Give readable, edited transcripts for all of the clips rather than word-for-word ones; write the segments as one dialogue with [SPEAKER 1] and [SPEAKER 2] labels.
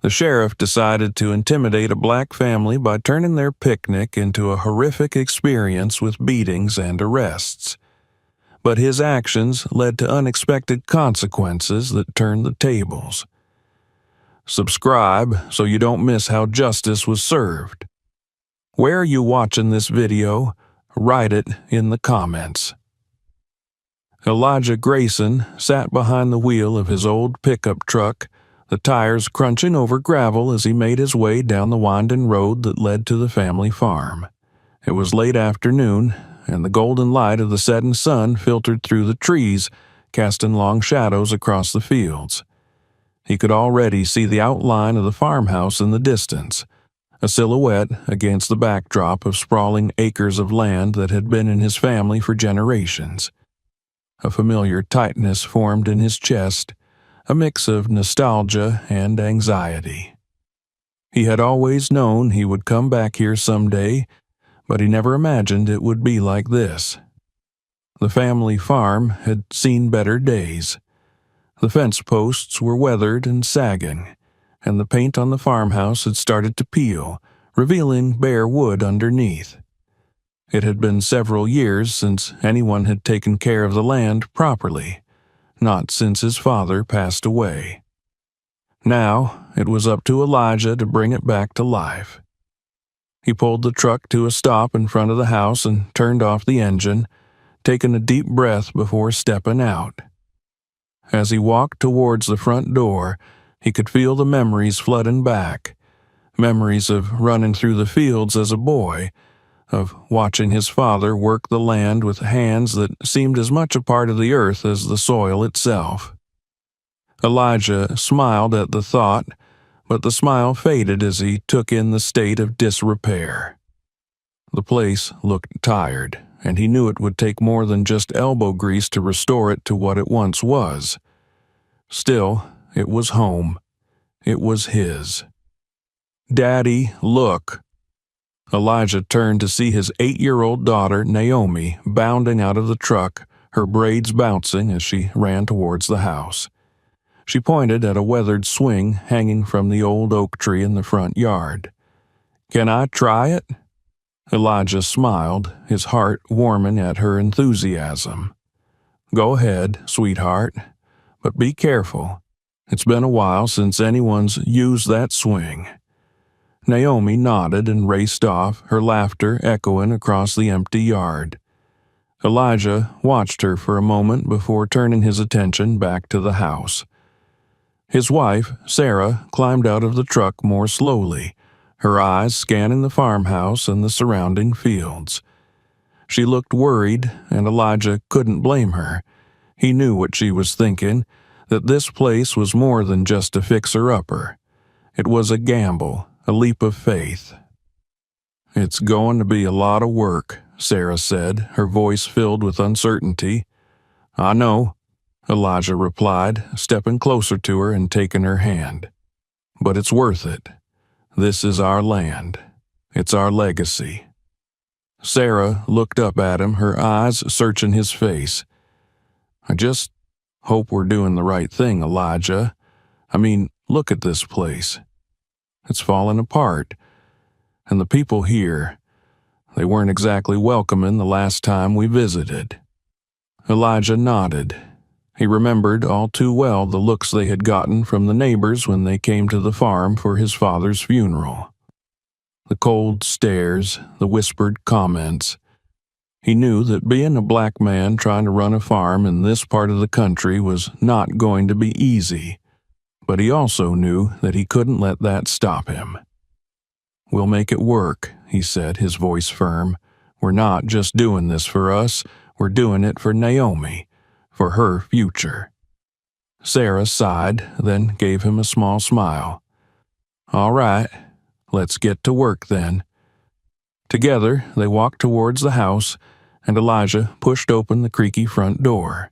[SPEAKER 1] The sheriff decided to intimidate a black family by turning their picnic into a horrific experience with beatings and arrests. But his actions led to unexpected consequences that turned the tables. Subscribe so you don't miss how justice was served. Where are you watching this video? Write it in the comments. Elijah Grayson sat behind the wheel of his old pickup truck, the tires crunching over gravel as he made his way down the winding road that led to the family farm. It was late afternoon, and the golden light of the setting sun filtered through the trees, casting long shadows across the fields. He could already see the outline of the farmhouse in the distance, a silhouette against the backdrop of sprawling acres of land that had been in his family for generations. A familiar tightness formed in his chest, a mix of nostalgia and anxiety. He had always known he would come back here someday, but he never imagined it would be like this. The family farm had seen better days. The fence posts were weathered and sagging, and the paint on the farmhouse had started to peel, revealing bare wood underneath. It had been several years since anyone had taken care of the land properly, not since his father passed away. Now it was up to Elijah to bring it back to life. He pulled the truck to a stop in front of the house and turned off the engine, taking a deep breath before stepping out. As he walked towards the front door, he could feel the memories flooding back, memories of running through the fields as a boy, of watching his father work the land with hands that seemed as much a part of the earth as the soil itself. Elijah smiled at the thought, but the smile faded as he took in the state of disrepair. The place looked tired, and he knew it would take more than just elbow grease to restore it to what it once was. Still, it was home. It was his. "Daddy, look." Elijah turned to see his 8-year-old daughter, Naomi, bounding out of the truck, her braids bouncing as she ran towards the house. She pointed at a weathered swing hanging from the old oak tree in the front yard. "Can I try it?" Elijah smiled, his heart warming at her enthusiasm. "Go ahead, sweetheart, but be careful. It's been a while since anyone's used that swing." Naomi nodded and raced off, her laughter echoing across the empty yard. Elijah watched her for a moment before turning his attention back to the house. His wife, Sarah, climbed out of the truck more slowly, her eyes scanning the farmhouse and the surrounding fields. She looked worried, and Elijah couldn't blame her. He knew what she was thinking, that this place was more than just a fixer-upper. It was a gamble, a leap of faith. "It's going to be a lot of work," Sarah said, her voice filled with uncertainty. "I know," Elijah replied, stepping closer to her and taking her hand. "But it's worth it. This is our land. It's our legacy." Sarah looked up at him, her eyes searching his face. "I just hope we're doing the right thing, Elijah. I mean, look at this place. It's falling apart. And the people here, they weren't exactly welcoming the last time we visited." Elijah nodded. He remembered all too well the looks they had gotten from the neighbors when they came to the farm for his father's funeral. The cold stares, the whispered comments. He knew that being a black man trying to run a farm in this part of the country was not going to be easy, but he also knew that he couldn't let that stop him. "We'll make it work," he said, his voice firm. "We're not just doing this for us, we're doing it for Naomi, for her future." Sarah sighed, then gave him a small smile. "All right, let's get to work then." Together, they walked towards the house, and Elijah pushed open the creaky front door.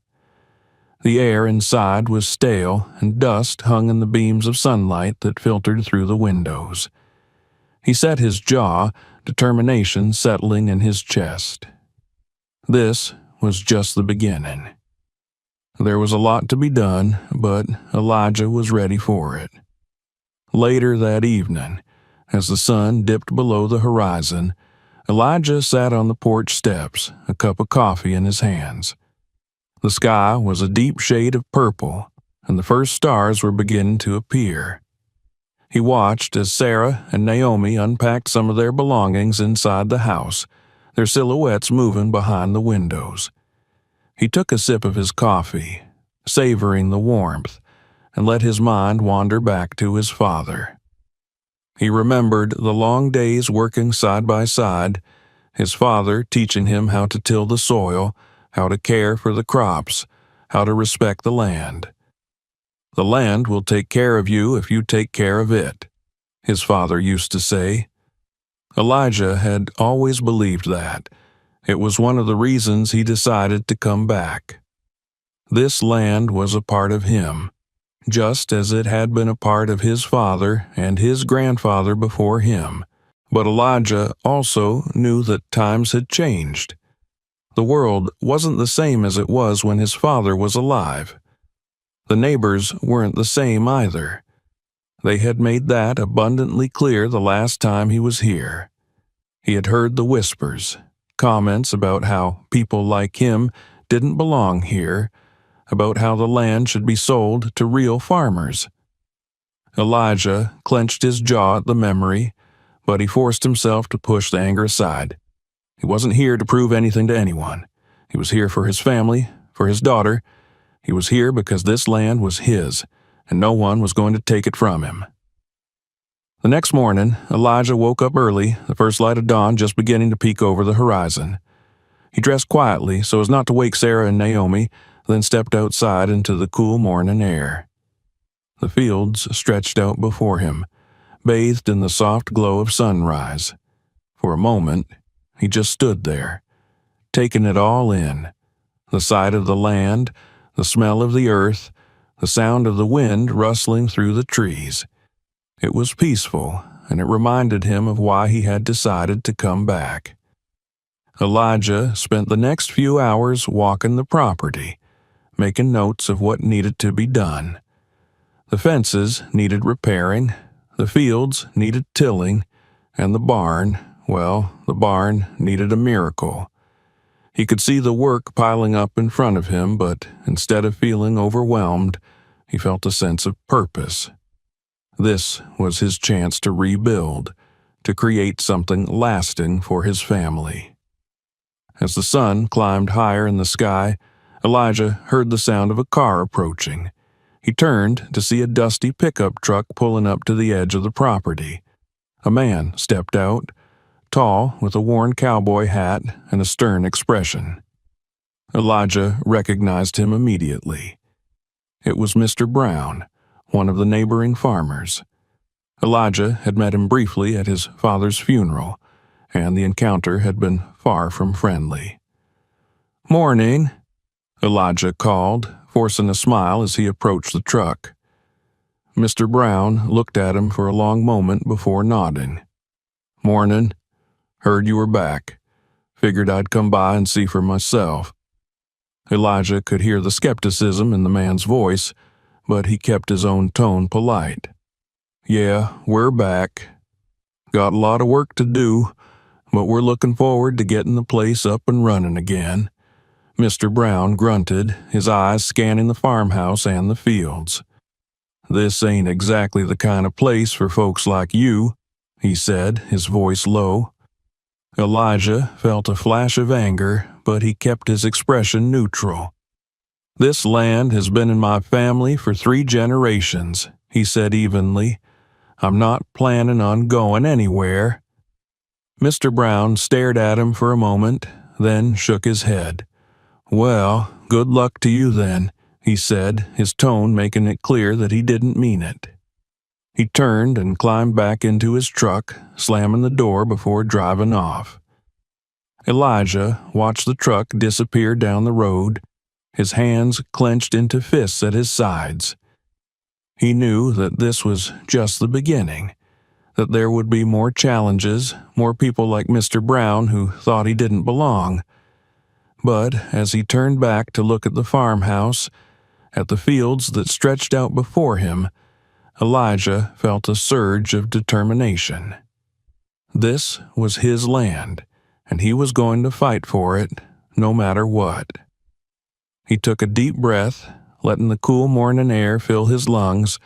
[SPEAKER 1] The air inside was stale, and dust hung in the beams of sunlight that filtered through the windows. He set his jaw, determination settling in his chest. This was just the beginning. There was a lot to be done, but Elijah was ready for it. Later that evening, as the sun dipped below the horizon, Elijah sat on the porch steps, a cup of coffee in his hands. The sky was a deep shade of purple, and the first stars were beginning to appear. He watched as Sarah and Naomi unpacked some of their belongings inside the house, their silhouettes moving behind the windows. He took a sip of his coffee, savoring the warmth, and let his mind wander back to his father. He remembered the long days working side by side, his father teaching him how to till the soil, how to care for the crops, how to respect the land. "The land will take care of you if you take care of it," his father used to say. Elijah had always believed that. It was one of the reasons he decided to come back. This land was a part of him, just as it had been a part of his father and his grandfather before him. But Elijah also knew that times had changed. The world wasn't the same as it was when his father was alive. The neighbors weren't the same either. They had made that abundantly clear the last time he was here. He had heard the whispers, comments about how people like him didn't belong here, about how the land should be sold to real farmers. Elijah clenched his jaw at the memory, but he forced himself to push the anger aside. He wasn't here to prove anything to anyone. He was here for his family, for his daughter. He was here because this land was his, and no one was going to take it from him. The next morning, Elijah woke up early, the first light of dawn just beginning to peek over the horizon. He dressed quietly so as not to wake Sarah and Naomi, then stepped outside into the cool morning air. The fields stretched out before him, bathed in the soft glow of sunrise. For a moment, he just stood there, taking it all in. The sight of the land, the smell of the earth, the sound of the wind rustling through the trees. It was peaceful, and it reminded him of why he had decided to come back. Elijah spent the next few hours walking the property, making notes of what needed to be done. The fences needed repairing, the fields needed tilling, and the barn needed a miracle. He could see the work piling up in front of him, but instead of feeling overwhelmed, he felt a sense of purpose. This was his chance to rebuild, to create something lasting for his family. As the sun climbed higher in the sky, Elijah heard the sound of a car approaching. He turned to see a dusty pickup truck pulling up to the edge of the property. A man stepped out, tall, with a worn cowboy hat and a stern expression. Elijah recognized him immediately. It was Mr. Brown, one of the neighboring farmers. Elijah had met him briefly at his father's funeral, and the encounter had been far from friendly. "Morning," Elijah called, forcing a smile as he approached the truck. Mr. Brown looked at him for a long moment before nodding. "Morning. Heard you were back. Figured I'd come by and see for myself." Elijah could hear the skepticism in the man's voice, but he kept his own tone polite. "Yeah, we're back. Got a lot of work to do, but we're looking forward to getting the place up and running again." Mr. Brown grunted, his eyes scanning the farmhouse and the fields. "This ain't exactly the kind of place for folks like you," he said, his voice low. Elijah felt a flash of anger, but he kept his expression neutral. "This land has been in my family for 3 generations," he said evenly. "I'm not planning on going anywhere." Mr. Brown stared at him for a moment, then shook his head. "Well, good luck to you then," he said, his tone making it clear that he didn't mean it. He turned and climbed back into his truck, slamming the door before driving off. Elijah watched the truck disappear down the road, his hands clenched into fists at his sides. He knew that this was just the beginning, that there would be more challenges, more people like Mr. Brown who thought he didn't belong. But as he turned back to look at the farmhouse, at the fields that stretched out before him, Elijah felt a surge of determination. This was his land, and he was going to fight for it, no matter what. He took a deep breath, letting the cool morning air fill his lungs,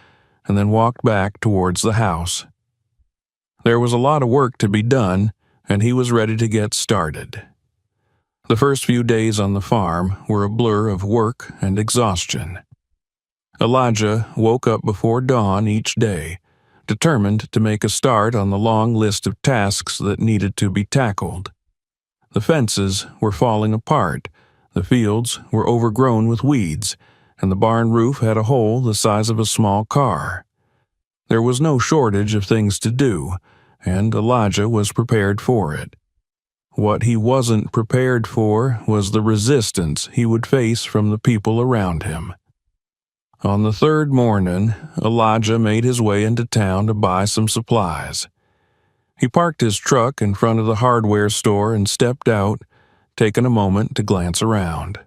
[SPEAKER 1] and then walked back towards the house. There was a lot of work to be done, and he was ready to get started. The first few days on the farm were a blur of work and exhaustion. Elijah woke up before dawn each day, determined to make a start on the long list of tasks that needed to be tackled. The fences were falling apart, the fields were overgrown with weeds, and the barn roof had a hole the size of a small car. There was no shortage of things to do, and Elijah was prepared for it. What he wasn't prepared for was the resistance he would face from the people around him. On the third morning, Elijah made his way into town to buy some supplies. He parked his truck in front of the hardware store and stepped out, taking a moment to glance around.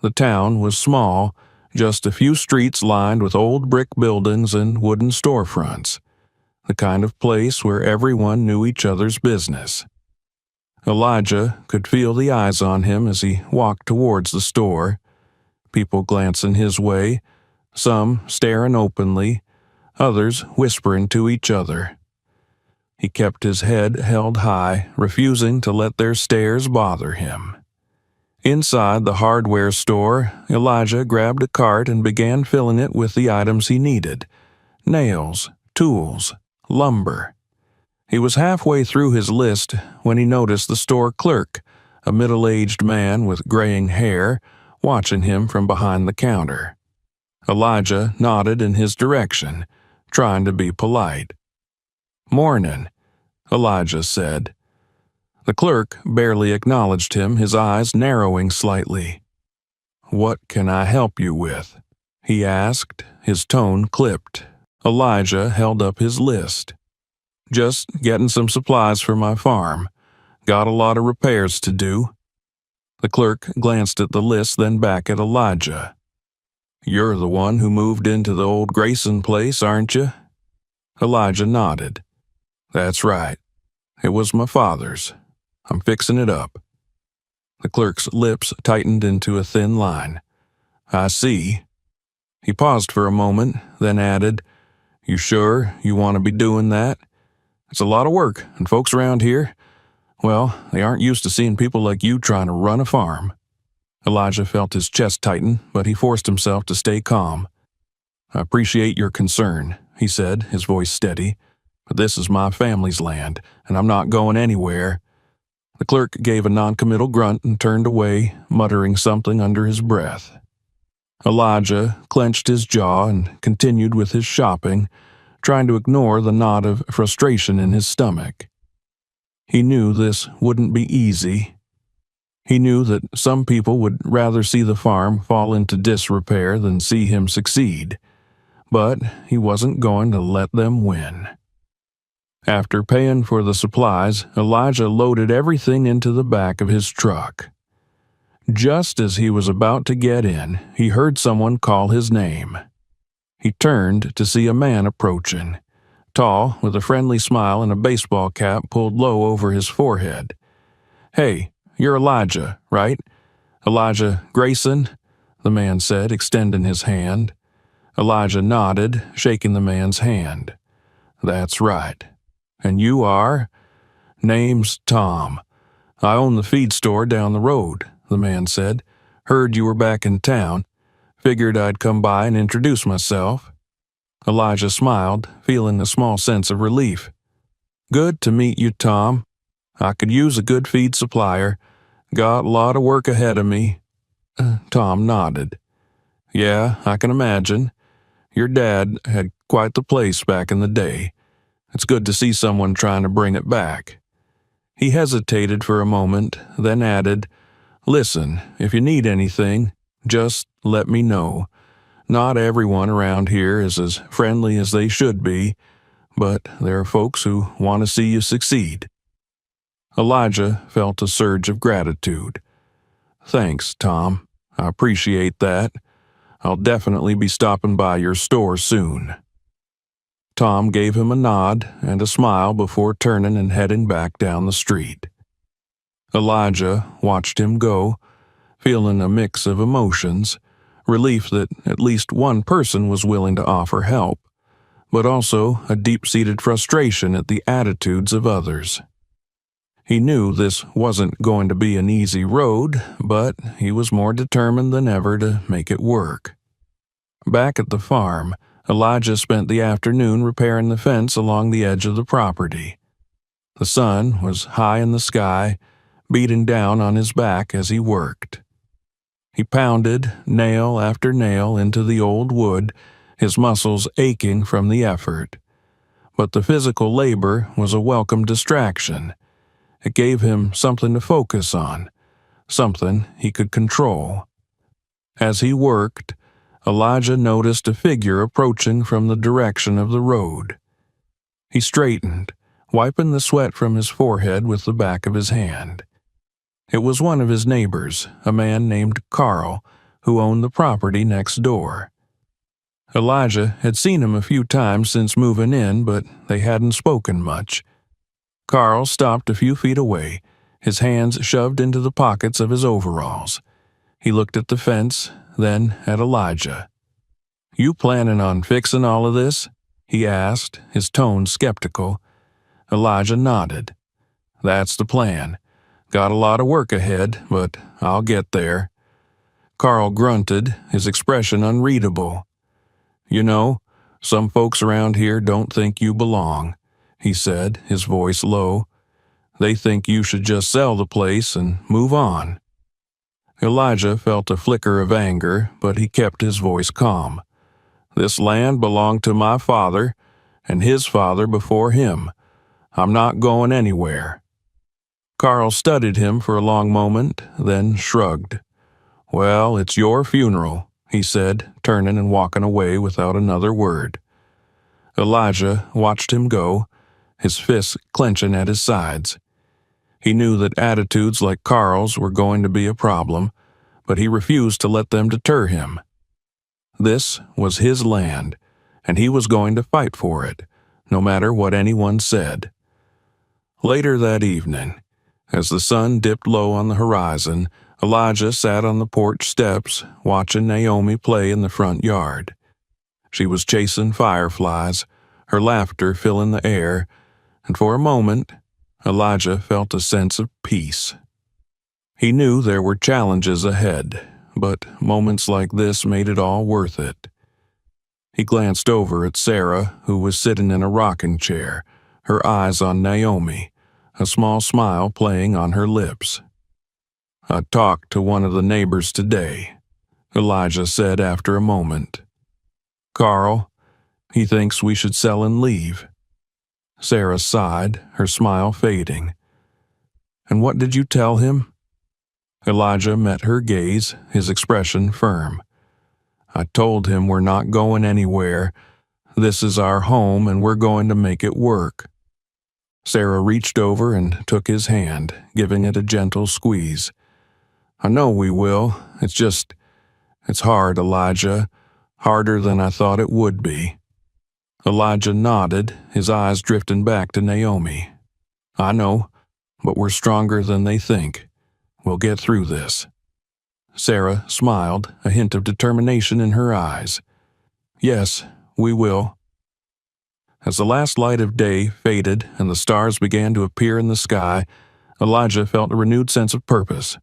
[SPEAKER 1] The town was small, just a few streets lined with old brick buildings and wooden storefronts, the kind of place where everyone knew each other's business. Elijah could feel the eyes on him as he walked towards the store, people glancing his way, some staring openly, others whispering to each other. He kept his head held high, refusing to let their stares bother him. Inside the hardware store, Elijah grabbed a cart and began filling it with the items he needed: nails, tools, lumber. He was halfway through his list when he noticed the store clerk, a middle-aged man with graying hair, watching him from behind the counter. Elijah nodded in his direction, trying to be polite. "Morning," Elijah said. The clerk barely acknowledged him, his eyes narrowing slightly. "What can I help you with?" he asked, his tone clipped. Elijah held up his list. "Just getting some supplies for my farm. Got a lot of repairs to do." The clerk glanced at the list, then back at Elijah. "You're the one who moved into the old Grayson place, aren't you?" Elijah nodded. "That's right. It was my father's. I'm fixing it up." The clerk's lips tightened into a thin line. "I see." He paused for a moment, then added, "You sure you want to be doing that? It's a lot of work, and folks around here, well, they aren't used to seeing people like you trying to run a farm." Elijah felt his chest tighten, but he forced himself to stay calm. "I appreciate your concern," he said, his voice steady, "but this is my family's land, and I'm not going anywhere." The clerk gave a noncommittal grunt and turned away, muttering something under his breath. Elijah clenched his jaw and continued with his shopping, trying to ignore the knot of frustration in his stomach. He knew this wouldn't be easy. He knew that some people would rather see the farm fall into disrepair than see him succeed, but he wasn't going to let them win. After paying for the supplies, Elijah loaded everything into the back of his truck. Just as he was about to get in, he heard someone call his name. He turned to see a man approaching, tall, with a friendly smile and a baseball cap pulled low over his forehead. "Hey, you're Elijah, right? Elijah Grayson?" the man said, extending his hand. Elijah nodded, shaking the man's hand. "That's right. And you are?" "Name's Tom. I own the feed store down the road," the man said. "Heard you were back in town. Figured I'd come by and introduce myself." Elijah smiled, feeling a small sense of relief. "Good to meet you, Tom. I could use a good feed supplier. Got a lot of work ahead of me." Tom nodded. "Yeah, I can imagine. Your dad had quite the place back in the day. It's good to see someone trying to bring it back." He hesitated for a moment, then added, "Listen, if you need anything, just let me know. Not everyone around here is as friendly as they should be, but there are folks who want to see you succeed." Elijah felt a surge of gratitude. "Thanks, Tom. I appreciate that. I'll definitely be stopping by your store soon." Tom gave him a nod and a smile before turning and heading back down the street. Elijah watched him go, feeling a mix of emotions, relief that at least one person was willing to offer help, but also a deep-seated frustration at the attitudes of others. He knew this wasn't going to be an easy road, but he was more determined than ever to make it work. Back at the farm, Elijah spent the afternoon repairing the fence along the edge of the property. The sun was high in the sky, beating down on his back as he worked. He pounded nail after nail into the old wood, his muscles aching from the effort. But the physical labor was a welcome distraction. It gave him something to focus on, something he could control. As he worked, Elijah noticed a figure approaching from the direction of the road. He straightened, wiping the sweat from his forehead with the back of his hand. It was one of his neighbors, a man named Carl, who owned the property next door. Elijah had seen him a few times since moving in, but they hadn't spoken much. Carl stopped a few feet away, his hands shoved into the pockets of his overalls. He looked at the fence, then at Elijah. "You planning on fixing all of this?" he asked, his tone skeptical. Elijah nodded. "That's the plan. Got a lot of work ahead, but I'll get there." Carl grunted, his expression unreadable. "You know, some folks around here don't think you belong," he said, his voice low. "They think you should just sell the place and move on." Elijah felt a flicker of anger, but he kept his voice calm. "This land belonged to my father, and his father before him. I'm not going anywhere." Carl studied him for a long moment, then shrugged. "Well, it's your funeral," he said, turning and walking away without another word. Elijah watched him go, his fists clenching at his sides. He knew that attitudes like Carl's were going to be a problem, but he refused to let them deter him. This was his land, and he was going to fight for it, no matter what anyone said. Later that evening, as the sun dipped low on the horizon, Elijah sat on the porch steps, watching Naomi play in the front yard. She was chasing fireflies, her laughter filling the air, and for a moment, Elijah felt a sense of peace. He knew there were challenges ahead, but moments like this made it all worth it. He glanced over at Sarah, who was sitting in a rocking chair, her eyes on Naomi, a small smile playing on her lips. "I talked to one of the neighbors today," Elijah said after a moment. "Carl, he thinks we should sell and leave." Sarah sighed, her smile fading. "And what did you tell him?" Elijah met her gaze, his expression firm. "I told him we're not going anywhere. This is our home and we're going to make it work." Sarah reached over and took his hand, giving it a gentle squeeze. "I know we will. It's hard, Elijah. Harder than I thought it would be." Elijah nodded, his eyes drifting back to Naomi. "I know, but we're stronger than they think. We'll get through this." Sarah smiled, a hint of determination in her eyes. "Yes, we will." As the last light of day faded and the stars began to appear in the sky, Elijah felt a renewed sense of purpose.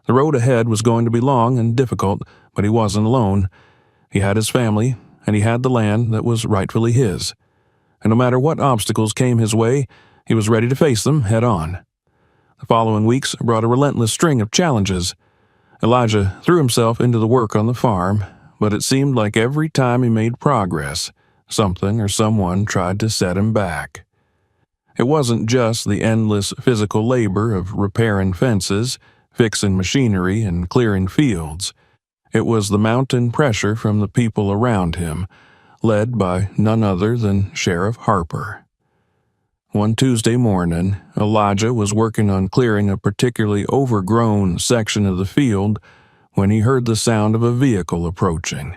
[SPEAKER 1] The road ahead was going to be long and difficult, but he wasn't alone. He had his family, and he had the land that was rightfully his. And no matter what obstacles came his way, he was ready to face them head on. The following weeks brought a relentless string of challenges. Elijah threw himself into the work on the farm, but it seemed like every time he made progress, something or someone tried to set him back. It wasn't just the endless physical labor of repairing fences, fixing machinery, and clearing fields. It was the mounting pressure from the people around him, led by none other than Sheriff Harper. One Tuesday morning, Elijah was working on clearing a particularly overgrown section of the field when he heard the sound of a vehicle approaching.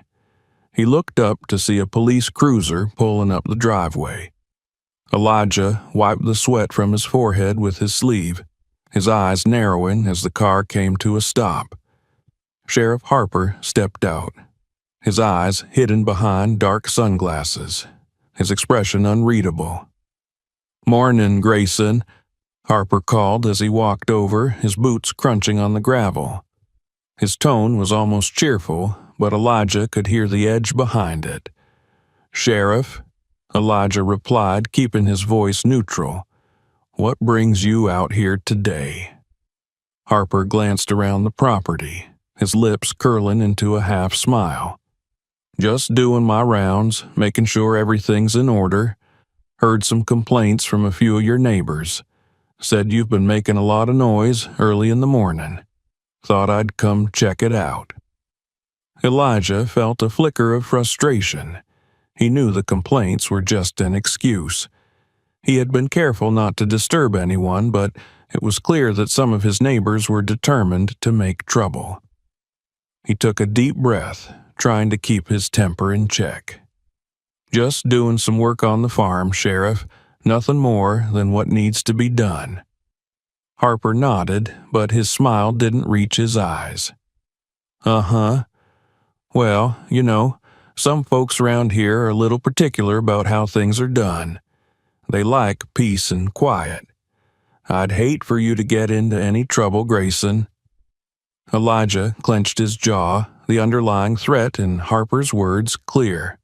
[SPEAKER 1] He looked up to see a police cruiser pulling up the driveway. Elijah wiped the sweat from his forehead with his sleeve, his eyes narrowing as the car came to a stop. Sheriff Harper stepped out, his eyes hidden behind dark sunglasses, his expression unreadable. "Mornin', Grayson," Harper called as he walked over, his boots crunching on the gravel. His tone was almost cheerful, but Elijah could hear the edge behind it. "Sheriff," Elijah replied, keeping his voice neutral, "what brings you out here today?" Harper glanced around the property, his lips curling into a half smile. "Just doing my rounds, making sure everything's in order. Heard some complaints from a few of your neighbors. Said you've been making a lot of noise early in the morning. Thought I'd come check it out." Elijah felt a flicker of frustration. He knew the complaints were just an excuse. He had been careful not to disturb anyone, but it was clear that some of his neighbors were determined to make trouble. He took a deep breath, trying to keep his temper in check. "Just doing some work on the farm, Sheriff. Nothing more than what needs to be done." Harper nodded, but his smile didn't reach his eyes. "Uh-huh. Well, some folks around here are a little particular about how things are done. They like peace and quiet. I'd hate for you to get into any trouble, Grayson." Elijah clenched his jaw, the underlying threat in Harper's words clear.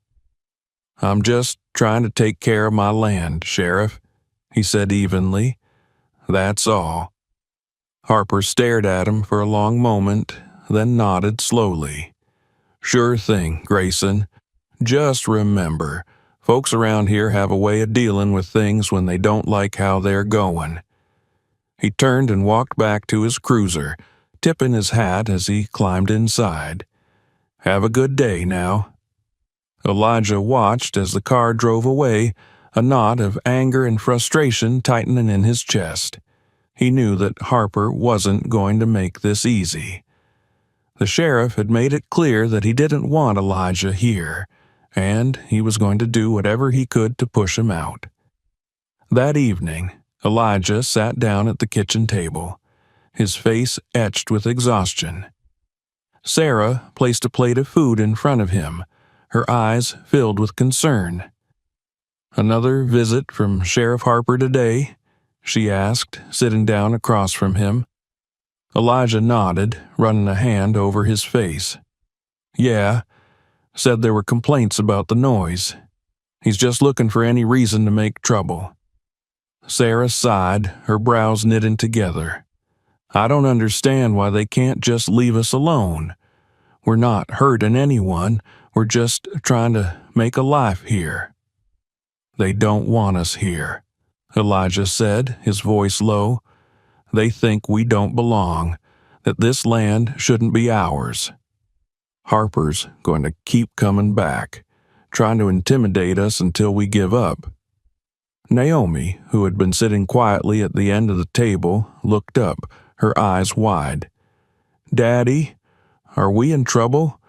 [SPEAKER 1] "I'm just trying to take care of my land, Sheriff," he said evenly. "That's all." Harper stared at him for a long moment, then nodded slowly. "Sure thing, Grayson. Just remember, folks around here have a way of dealing with things when they don't like how they're going." He turned and walked back to his cruiser, tipping his hat as he climbed inside. "Have a good day now." Elijah watched as the car drove away, a knot of anger and frustration tightening in his chest. He knew that Harper wasn't going to make this easy. The sheriff had made it clear that he didn't want Elijah here, and he was going to do whatever he could to push him out. That evening, Elijah sat down at the kitchen table, his face etched with exhaustion. Sarah placed a plate of food in front of him, her eyes filled with concern. "Another visit from Sheriff Harper today?" she asked, sitting down across from him. Elijah nodded, running a hand over his face. "Yeah, said there were complaints about the noise. He's just looking for any reason to make trouble." Sarah sighed, her brows knitting together. "I don't understand why they can't just leave us alone. We're not hurting anyone, we're just trying to make a life here." "They don't want us here," Elijah said, his voice low. "They think we don't belong, that this land shouldn't be ours. Harper's going to keep coming back, trying to intimidate us until we give up." Naomi, who had been sitting quietly at the end of the table, looked up, her eyes wide. "Daddy, are we in trouble?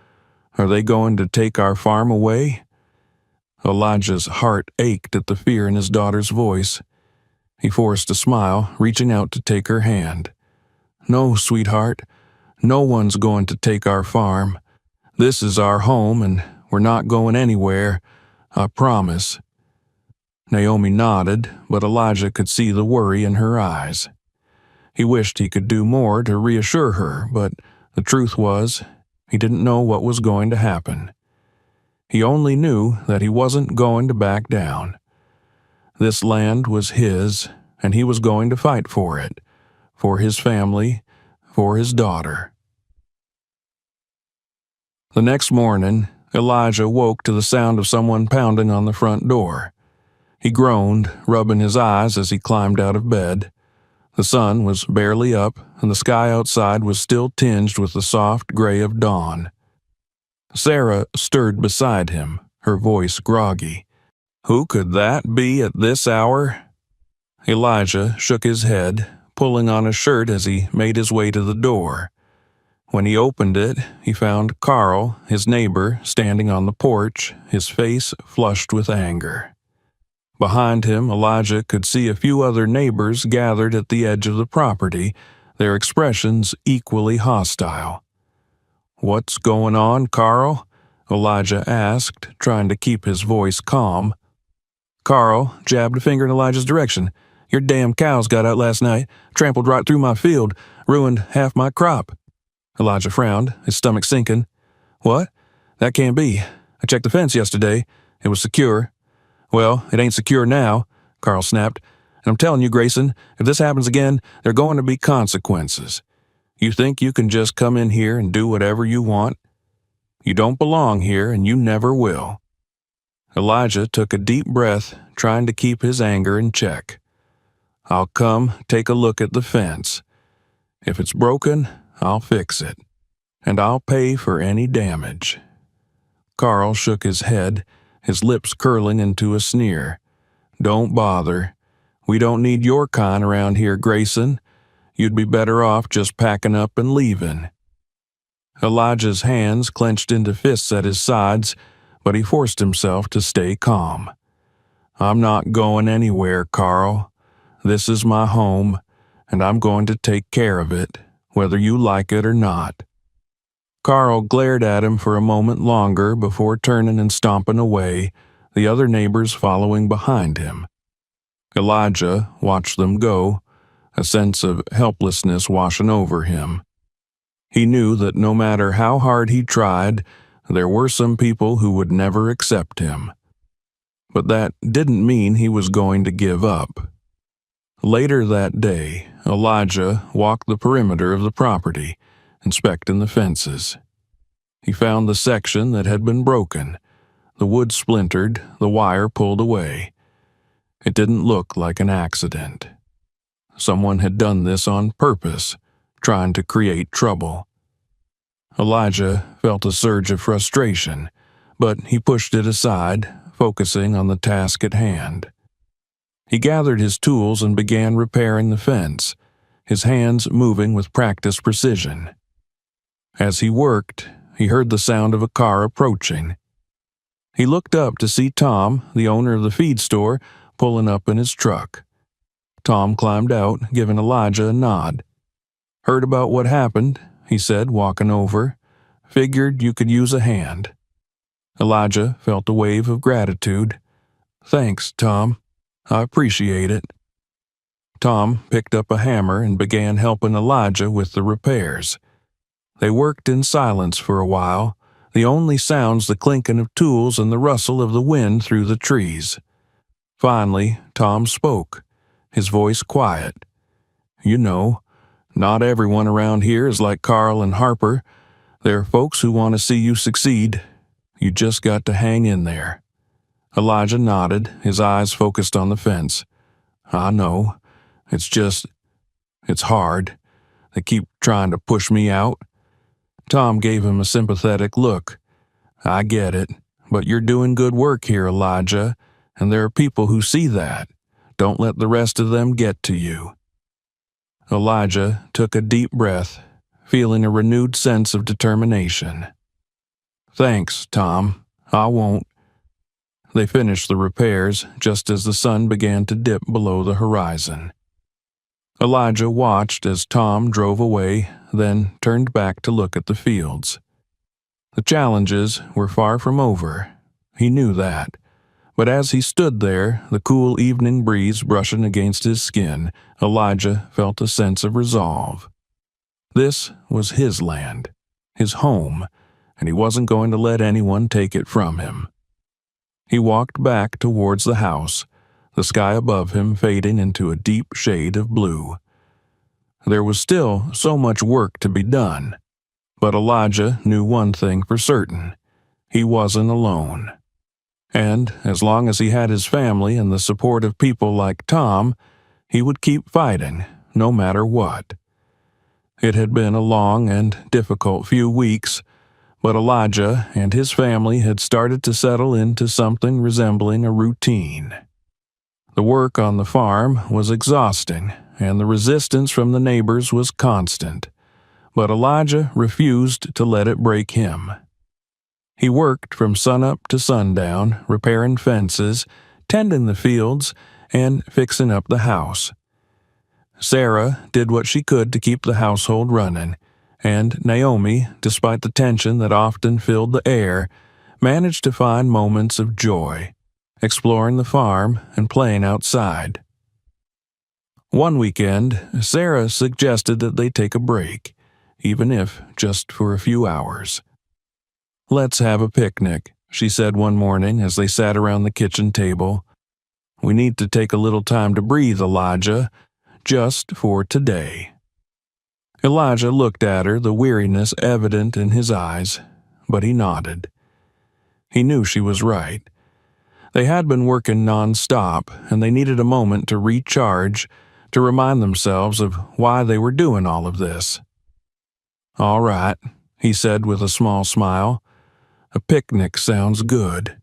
[SPEAKER 1] Are they going to take our farm away?" Elijah's heart ached at the fear in his daughter's voice. He forced a smile, reaching out to take her hand. "No, sweetheart, no one's going to take our farm. This is our home, and we're not going anywhere, I promise." Naomi nodded, but Elijah could see the worry in her eyes. He wished he could do more to reassure her, but the truth was, he didn't know what was going to happen. He only knew that he wasn't going to back down. This land was his, and he was going to fight for it, for his family, for his daughter. The next morning, Elijah woke to the sound of someone pounding on the front door. He groaned, rubbing his eyes as he climbed out of bed. The sun was barely up, and the sky outside was still tinged with the soft gray of dawn. Sarah stirred beside him, her voice groggy. "Who could that be at this hour?" Elijah shook his head, pulling on his shirt as he made his way to the door. When he opened it, he found Carl, his neighbor, standing on the porch, his face flushed with anger. Behind him, Elijah could see a few other neighbors gathered at the edge of the property, their expressions equally hostile. "What's going on, Carl?" Elijah asked, trying to keep his voice calm. Carl jabbed a finger in Elijah's direction. "Your damn cows got out last night, trampled right through my field, ruined half my crop." Elijah frowned, his stomach sinking. "What? That can't be. I checked the fence yesterday. It was secure." "Well, it ain't secure now," Carl snapped. "And I'm telling you, Grayson, if this happens again, there are going to be consequences. You think you can just come in here and do whatever you want? You don't belong here, and you never will." Elijah took a deep breath, trying to keep his anger in check. "I'll come take a look at the fence. If it's broken, I'll fix it, and I'll pay for any damage." Carl shook his head, his lips curling into a sneer. "Don't bother. We don't need your kind around here, Grayson. You'd be better off just packing up and leaving." Elijah's hands clenched into fists at his sides, but he forced himself to stay calm. "I'm not going anywhere, Carl. This is my home, and I'm going to take care of it, whether you like it or not." Carl glared at him for a moment longer before turning and stomping away, the other neighbors following behind him. Elijah watched them go, a sense of helplessness washing over him. He knew that no matter how hard he tried, there were some people who would never accept him. But that didn't mean he was going to give up. Later that day, Elijah walked the perimeter of the property, inspecting the fences. He found the section that had been broken, the wood splintered, the wire pulled away. It didn't look like an accident. Someone had done this on purpose, trying to create trouble. Elijah felt a surge of frustration, but he pushed it aside, focusing on the task at hand. He gathered his tools and began repairing the fence, his hands moving with practiced precision. As he worked, he heard the sound of a car approaching. He looked up to see Tom, the owner of the feed store, pulling up in his truck. Tom climbed out, giving Elijah a nod. "Heard about what happened," he said, walking over. "Figured you could use a hand." Elijah felt a wave of gratitude. "Thanks, Tom. I appreciate it." Tom picked up a hammer and began helping Elijah with the repairs. They worked in silence for a while, the only sounds the clinking of tools and the rustle of the wind through the trees. Finally, Tom spoke, his voice quiet. "You know, not everyone around here is like Carl and Harper. There are folks who want to see you succeed. You just got to hang in there." Elijah nodded, his eyes focused on the fence. "I know. It's hard. They keep trying to push me out." Tom gave him a sympathetic look. "I get it, but you're doing good work here, Elijah, and there are people who see that. Don't let the rest of them get to you." Elijah took a deep breath, feeling a renewed sense of determination. "Thanks, Tom. I won't." They finished the repairs just as the sun began to dip below the horizon. Elijah watched as Tom drove away, then turned back to look at the fields. The challenges were far from over. He knew that. But as he stood there, the cool evening breeze brushing against his skin, Elijah felt a sense of resolve. This was his land, his home, and he wasn't going to let anyone take it from him. He walked back towards the house, the sky above him fading into a deep shade of blue. There was still so much work to be done, but Elijah knew one thing for certain: he wasn't alone. And as long as he had his family and the support of people like Tom, he would keep fighting, no matter what. It had been a long and difficult few weeks, but Elijah and his family had started to settle into something resembling a routine. The work on the farm was exhausting, and the resistance from the neighbors was constant. But Elijah refused to let it break him. He worked from sunup to sundown, repairing fences, tending the fields, and fixing up the house. Sarah did what she could to keep the household running, and Naomi, despite the tension that often filled the air, managed to find moments of joy, exploring the farm and playing outside. One weekend, Sarah suggested that they take a break, even if just for a few hours. "Let's have a picnic," she said one morning as they sat around the kitchen table. "We need to take a little time to breathe, Elijah, just for today." Elijah looked at her, the weariness evident in his eyes, but he nodded. He knew she was right. They had been working non-stop, and they needed a moment to recharge, to remind themselves of why they were doing all of this. "All right," he said with a small smile. "A picnic sounds good."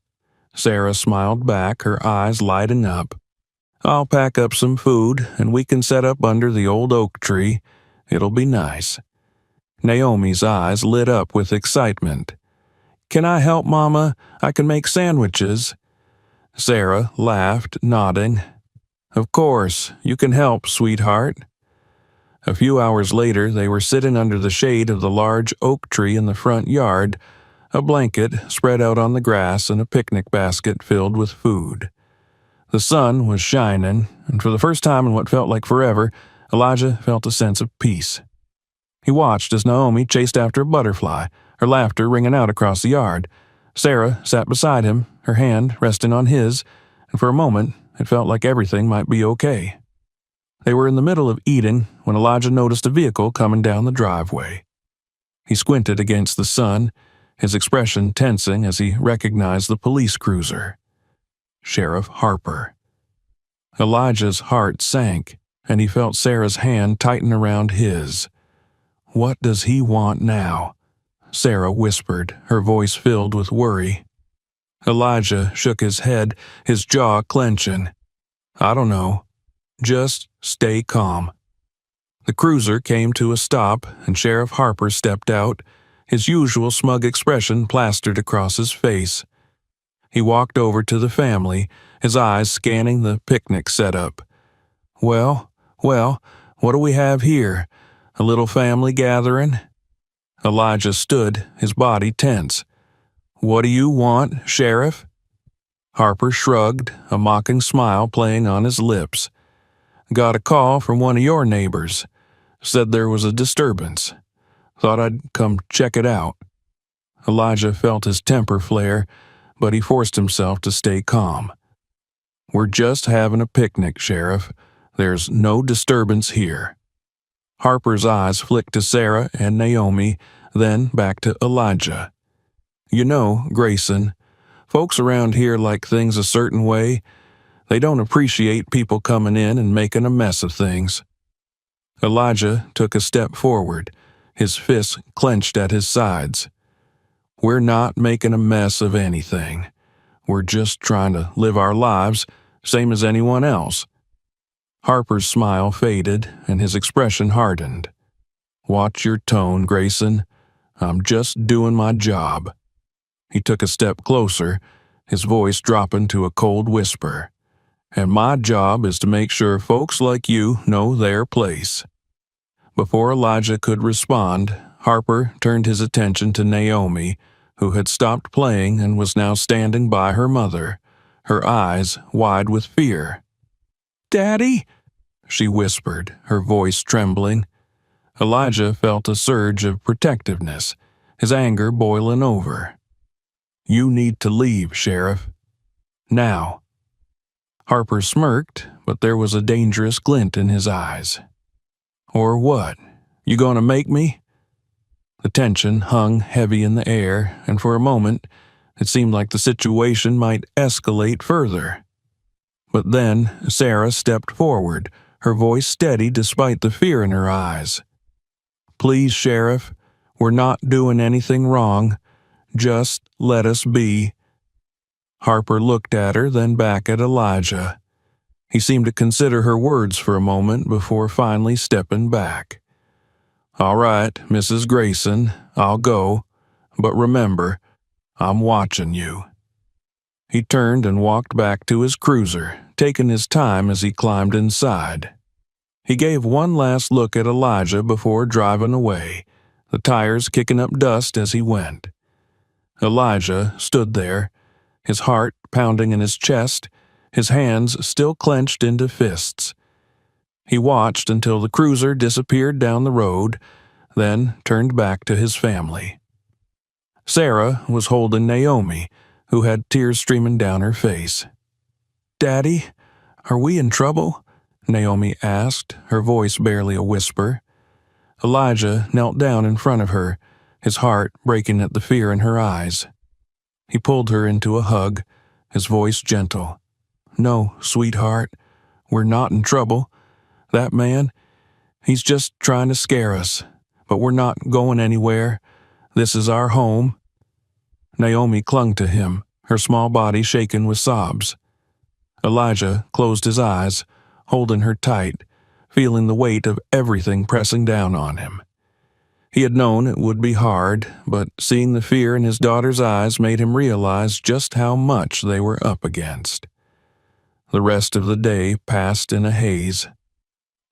[SPEAKER 1] Sarah smiled back, her eyes lighting up. "I'll pack up some food, and we can set up under the old oak tree. It'll be nice." Naomi's eyes lit up with excitement. "Can I help, Mama? I can make sandwiches." Sarah laughed, nodding. "Of course, you can help, sweetheart." A few hours later, they were sitting under the shade of the large oak tree in the front yard, a blanket spread out on the grass and a picnic basket filled with food. The sun was shining, and for the first time in what felt like forever, Elijah felt a sense of peace. He watched as Naomi chased after a butterfly, her laughter ringing out across the yard. Sarah sat beside him, her hand resting on his, and for a moment it felt like everything might be okay. They were in the middle of eating when Elijah noticed a vehicle coming down the driveway. He squinted against the sun, his expression tensing as he recognized the police cruiser. Sheriff Harper. Elijah's heart sank, and he felt Sarah's hand tighten around his. "What does he want now?" Sarah whispered, her voice filled with worry. Elijah shook his head, his jaw clenching. "I don't know. Just stay calm." The cruiser came to a stop, and Sheriff Harper stepped out, his usual smug expression plastered across his face. He walked over to the family, his eyes scanning the picnic setup. Well, what do we have here? A little family gathering?" Elijah stood, his body tense. "What do you want, Sheriff?" Harper shrugged, a mocking smile playing on his lips. "Got a call from one of your neighbors. Said there was a disturbance. Thought I'd come check it out." Elijah felt his temper flare, but he forced himself to stay calm. "We're just having a picnic, Sheriff. There's no disturbance here." Harper's eyes flicked to Sarah and Naomi, then back to Elijah. "You know, Grayson, folks around here like things a certain way. They don't appreciate people coming in and making a mess of things." Elijah took a step forward, his fists clenched at his sides. "We're not making a mess of anything. We're just trying to live our lives, same as anyone else." Harper's smile faded, and his expression hardened. "Watch your tone, Grayson. I'm just doing my job." He took a step closer, his voice dropping to a cold whisper. "And my job is to make sure folks like you know their place." Before Elijah could respond, Harper turned his attention to Naomi, who had stopped playing and was now standing by her mother, her eyes wide with fear. "Daddy?" she whispered, her voice trembling. Elijah felt a surge of protectiveness, his anger boiling over. "You need to leave, Sheriff. Now." Harper smirked, but there was a dangerous glint in his eyes. "Or what? You gonna make me?" The tension hung heavy in the air, and for a moment it seemed like the situation might escalate further. But then Sarah stepped forward, her voice steady despite the fear in her eyes. "Please, Sheriff, we're not doing anything wrong. Just let us be." Harper looked at her, then back at Elijah. He seemed to consider her words for a moment before finally stepping back. All right, Mrs. Grayson, I'll go, but remember, I'm watching you." He turned and walked back to his cruiser, taking his time as he climbed inside. He gave one last look at Elijah before driving away, the tires kicking up dust as he went. Elijah stood there, his heart pounding in his chest, his hands still clenched into fists. He watched until the cruiser disappeared down the road, then turned back to his family. Sarah was holding Naomi, who had tears streaming down her face. "Daddy, are we in trouble?" Naomi asked, her voice barely a whisper. Elijah knelt down in front of her, his heart breaking at the fear in her eyes. He pulled her into a hug, his voice gentle. "No, sweetheart, we're not in trouble. That man, he's just trying to scare us, but we're not going anywhere. This is our home." Naomi clung to him, her small body shaken with sobs. Elijah closed his eyes, holding her tight, feeling the weight of everything pressing down on him. He had known it would be hard, but seeing the fear in his daughter's eyes made him realize just how much they were up against. The rest of the day passed in a haze.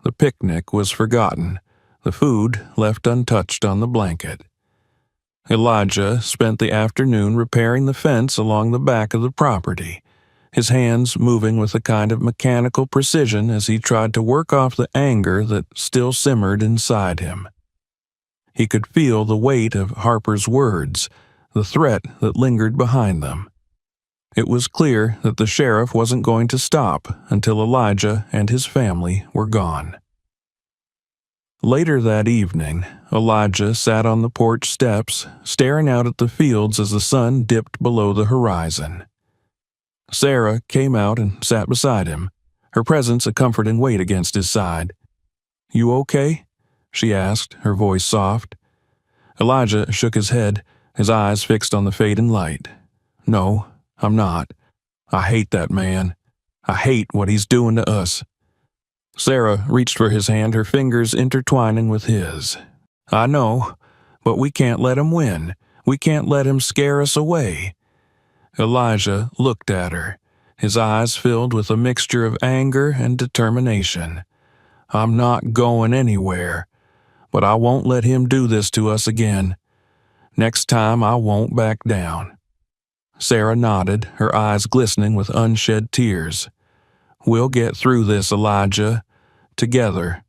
[SPEAKER 1] The picnic was forgotten, the food left untouched on the blanket. Elijah spent the afternoon repairing the fence along the back of the property, his hands moving with a kind of mechanical precision as he tried to work off the anger that still simmered inside him. He could feel the weight of Harper's words, the threat that lingered behind them. It was clear that the sheriff wasn't going to stop until Elijah and his family were gone. Later that evening, Elijah sat on the porch steps, staring out at the fields as the sun dipped below the horizon. Sarah came out and sat beside him, her presence a comforting weight against his side. "You okay?" she asked, her voice soft. Elijah shook his head, his eyes fixed on the fading light. "No, I'm not. I hate that man. I hate what he's doing to us." Sarah reached for his hand, her fingers intertwining with his. "I know, but we can't let him win. We can't let him scare us away." Elijah looked at her, his eyes filled with a mixture of anger and determination. "I'm not going anywhere, but I won't let him do this to us again. Next time I won't back down." Sarah nodded, her eyes glistening with unshed tears. "We'll get through this, Elijah. Together."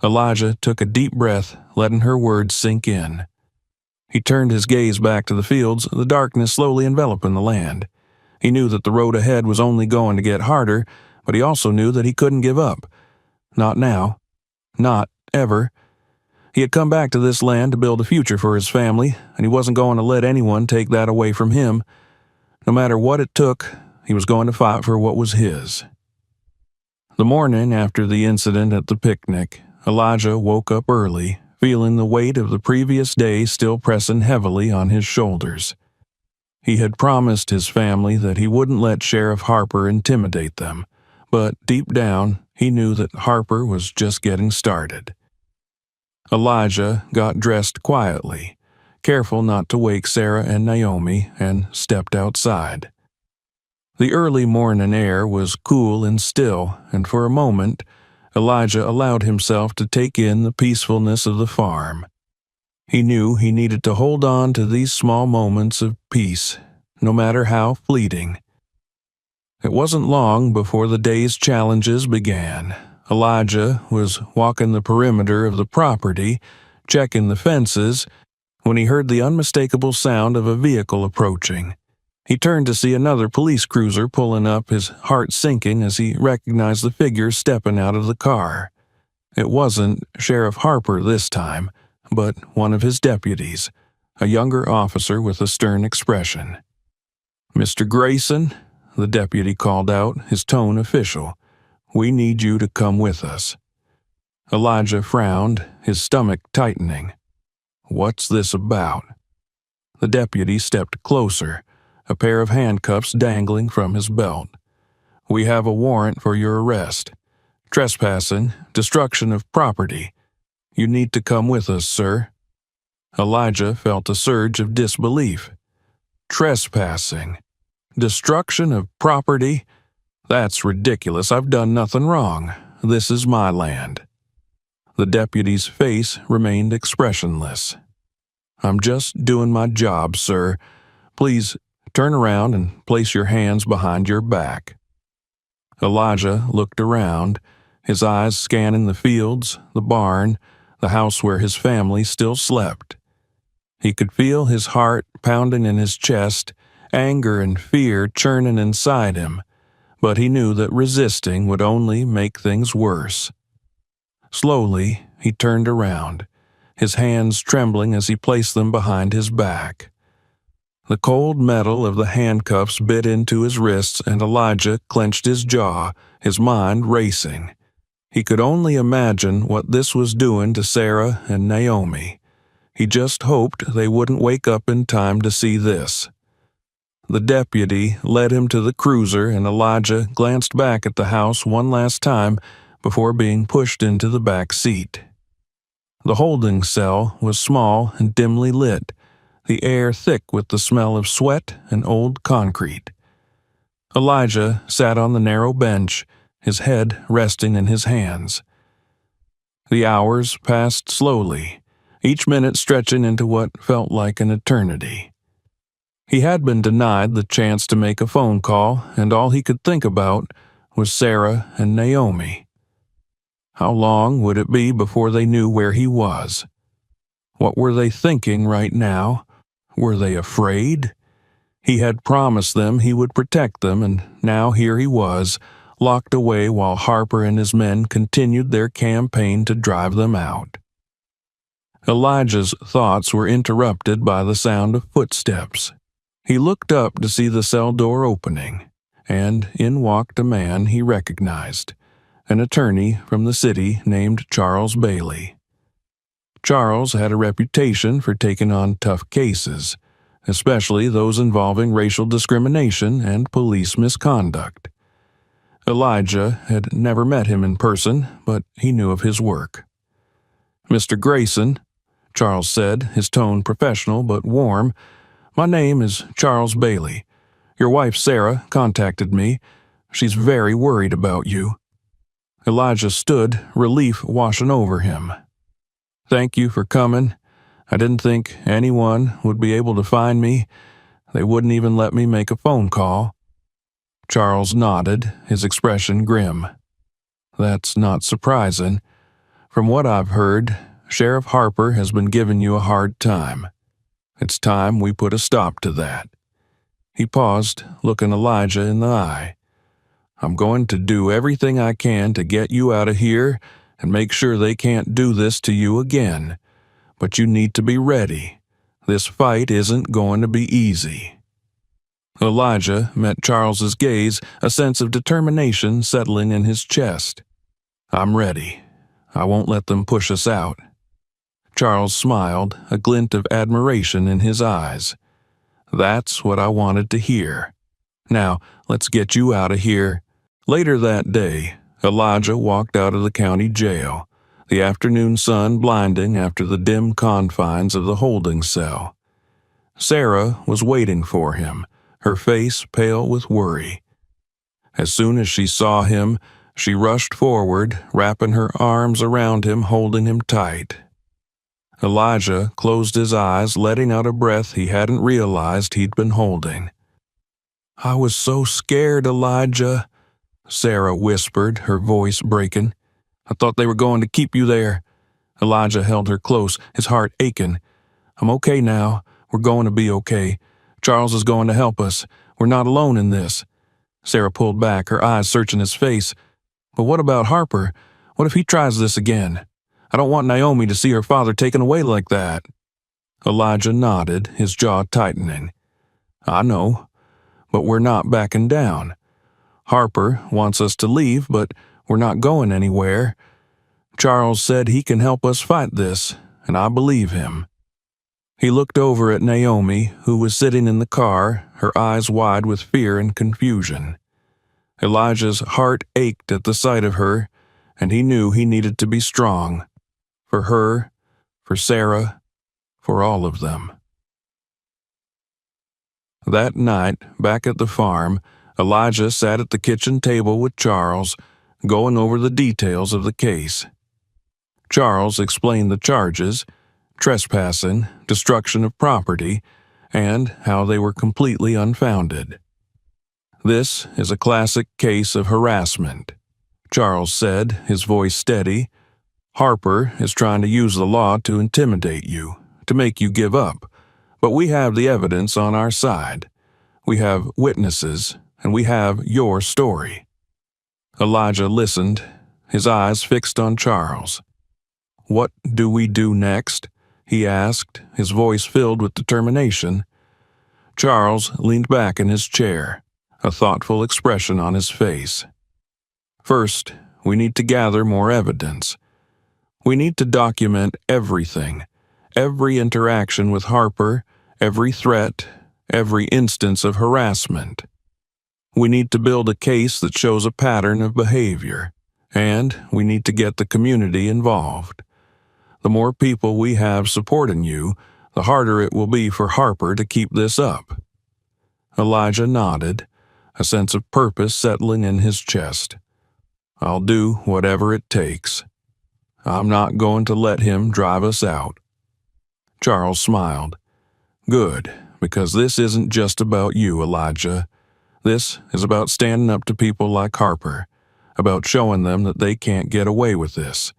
[SPEAKER 1] Elijah took a deep breath, letting her words sink in. He turned his gaze back to the fields, the darkness slowly enveloping the land. He knew that the road ahead was only going to get harder, but he also knew that he couldn't give up. Not now. Not ever. He had come back to this land to build a future for his family, and he wasn't going to let anyone take that away from him. No matter what it took, he was going to fight for what was his. The morning after the incident at the picnic, Elijah woke up early, feeling the weight of the previous day still pressing heavily on his shoulders. He had promised his family that he wouldn't let Sheriff Harper intimidate them, but deep down, he knew that Harper was just getting started. Elijah got dressed quietly, careful not to wake Sarah and Naomi, and stepped outside. The early morning air was cool and still, and for a moment, Elijah allowed himself to take in the peacefulness of the farm. He knew he needed to hold on to these small moments of peace, no matter how fleeting. It wasn't long before the day's challenges began. Elijah was walking the perimeter of the property, checking the fences, when he heard the unmistakable sound of a vehicle approaching. He turned to see another police cruiser pulling up, his heart sinking as he recognized the figure stepping out of the car. It wasn't Sheriff Harper this time, but one of his deputies, a younger officer with a stern expression. "Mr. Grayson," the deputy called out, his tone official, "we need you to come with us." Elijah frowned, his stomach tightening. "What's this about?" The deputy stepped closer, a pair of handcuffs dangling from his belt. "We have a warrant for your arrest. Trespassing, destruction of property. You need to come with us, sir." Elijah felt a surge of disbelief. Trespassing. Destruction of property? That's ridiculous. I've done nothing wrong. This is my land. The deputy's face remained expressionless. "I'm just doing my job, sir. Please turn around and place your hands behind your back." Elijah looked around, his eyes scanning the fields, the barn, the house where his family still slept. He could feel his heart pounding in his chest, anger and fear churning inside him, but he knew that resisting would only make things worse. Slowly, he turned around, his hands trembling as he placed them behind his back. The cold metal of the handcuffs bit into his wrists, and Elijah clenched his jaw, his mind racing. He could only imagine what this was doing to Sarah and Naomi. He just hoped they wouldn't wake up in time to see this. The deputy led him to the cruiser, and Elijah glanced back at the house one last time before being pushed into the back seat. The holding cell was small and dimly lit, the air thick with the smell of sweat and old concrete. Elijah sat on the narrow bench, his head resting in his hands. The hours passed slowly, each minute stretching into what felt like an eternity. He had been denied the chance to make a phone call, and all he could think about was Sarah and Naomi. How long would it be before they knew where he was? What were they thinking right now? Were they afraid? He had promised them he would protect them, and now here he was, locked away while Harper and his men continued their campaign to drive them out. Elijah's thoughts were interrupted by the sound of footsteps. He looked up to see the cell door opening, and in walked a man he recognized, an attorney from the city named Charles Bailey. Charles had a reputation for taking on tough cases, especially those involving racial discrimination and police misconduct. Elijah had never met him in person, but he knew of his work. "Mr. Grayson," Charles said, his tone professional but warm, "my name is Charles Bailey. Your wife Sarah contacted me. She's very worried about you." Elijah stood, relief washing over him. "Thank you for coming. I didn't think anyone would be able to find me. They wouldn't even let me make a phone call." Charles nodded, his expression grim. "That's not surprising. From what I've heard, Sheriff Harper has been giving you a hard time. It's time we put a stop to that." He paused, looking Elijah in the eye. "I'm going to do everything I can to get you out of here and make sure they can't do this to you again. But you need to be ready. This fight isn't going to be easy." Elijah met Charles's gaze, a sense of determination settling in his chest. "I'm ready. I won't let them push us out." Charles smiled, a glint of admiration in his eyes. "That's what I wanted to hear. Now, let's get you out of here." Later that day, Elijah walked out of the county jail, the afternoon sun blinding after the dim confines of the holding cell. Sarah was waiting for him, her face pale with worry. As soon as she saw him, she rushed forward, wrapping her arms around him, holding him tight. Elijah closed his eyes, letting out a breath he hadn't realized he'd been holding. "I was so scared, Elijah," Sarah whispered, her voice breaking. "I thought they were going to keep you there." Elijah held her close, his heart aching. "I'm okay now. We're going to be okay. Charles is going to help us. We're not alone in this." Sarah pulled back, her eyes searching his face. "But what about Harper? What if he tries this again? I don't want Naomi to see her father taken away like that." Elijah nodded, his jaw tightening. "I know, but we're not backing down. Harper wants us to leave, but we're not going anywhere. Charles said he can help us fight this, and I believe him." He looked over at Naomi, who was sitting in the car, her eyes wide with fear and confusion. Elijah's heart ached at the sight of her, and he knew he needed to be strong. for her, for Sarah, for all of them. That night, back at the farm, Elijah sat at the kitchen table with Charles, going over the details of the case. Charles explained the charges, trespassing, destruction of property, and how they were completely unfounded. "This is a classic case of harassment," Charles said, his voice steady. "Harper is trying to use the law to intimidate you, to make you give up. But we have the evidence on our side. We have witnesses, and we have your story." Elijah listened, his eyes fixed on Charles. "What do we do next?" he asked, his voice filled with determination. Charles leaned back in his chair, a thoughtful expression on his face. "First, we need to gather more evidence. We need to document everything, every interaction with Harper, every threat, every instance of harassment. We need to build a case that shows a pattern of behavior, and we need to get the community involved. The more people we have supporting you, the harder it will be for Harper to keep this up." Elijah nodded, a sense of purpose settling in his chest. "I'll do whatever it takes. I'm not going to let him drive us out." Charles smiled. "Good, because this isn't just about you, Elijah. This is about standing up to people like Harper, about showing them that they can't get away with this.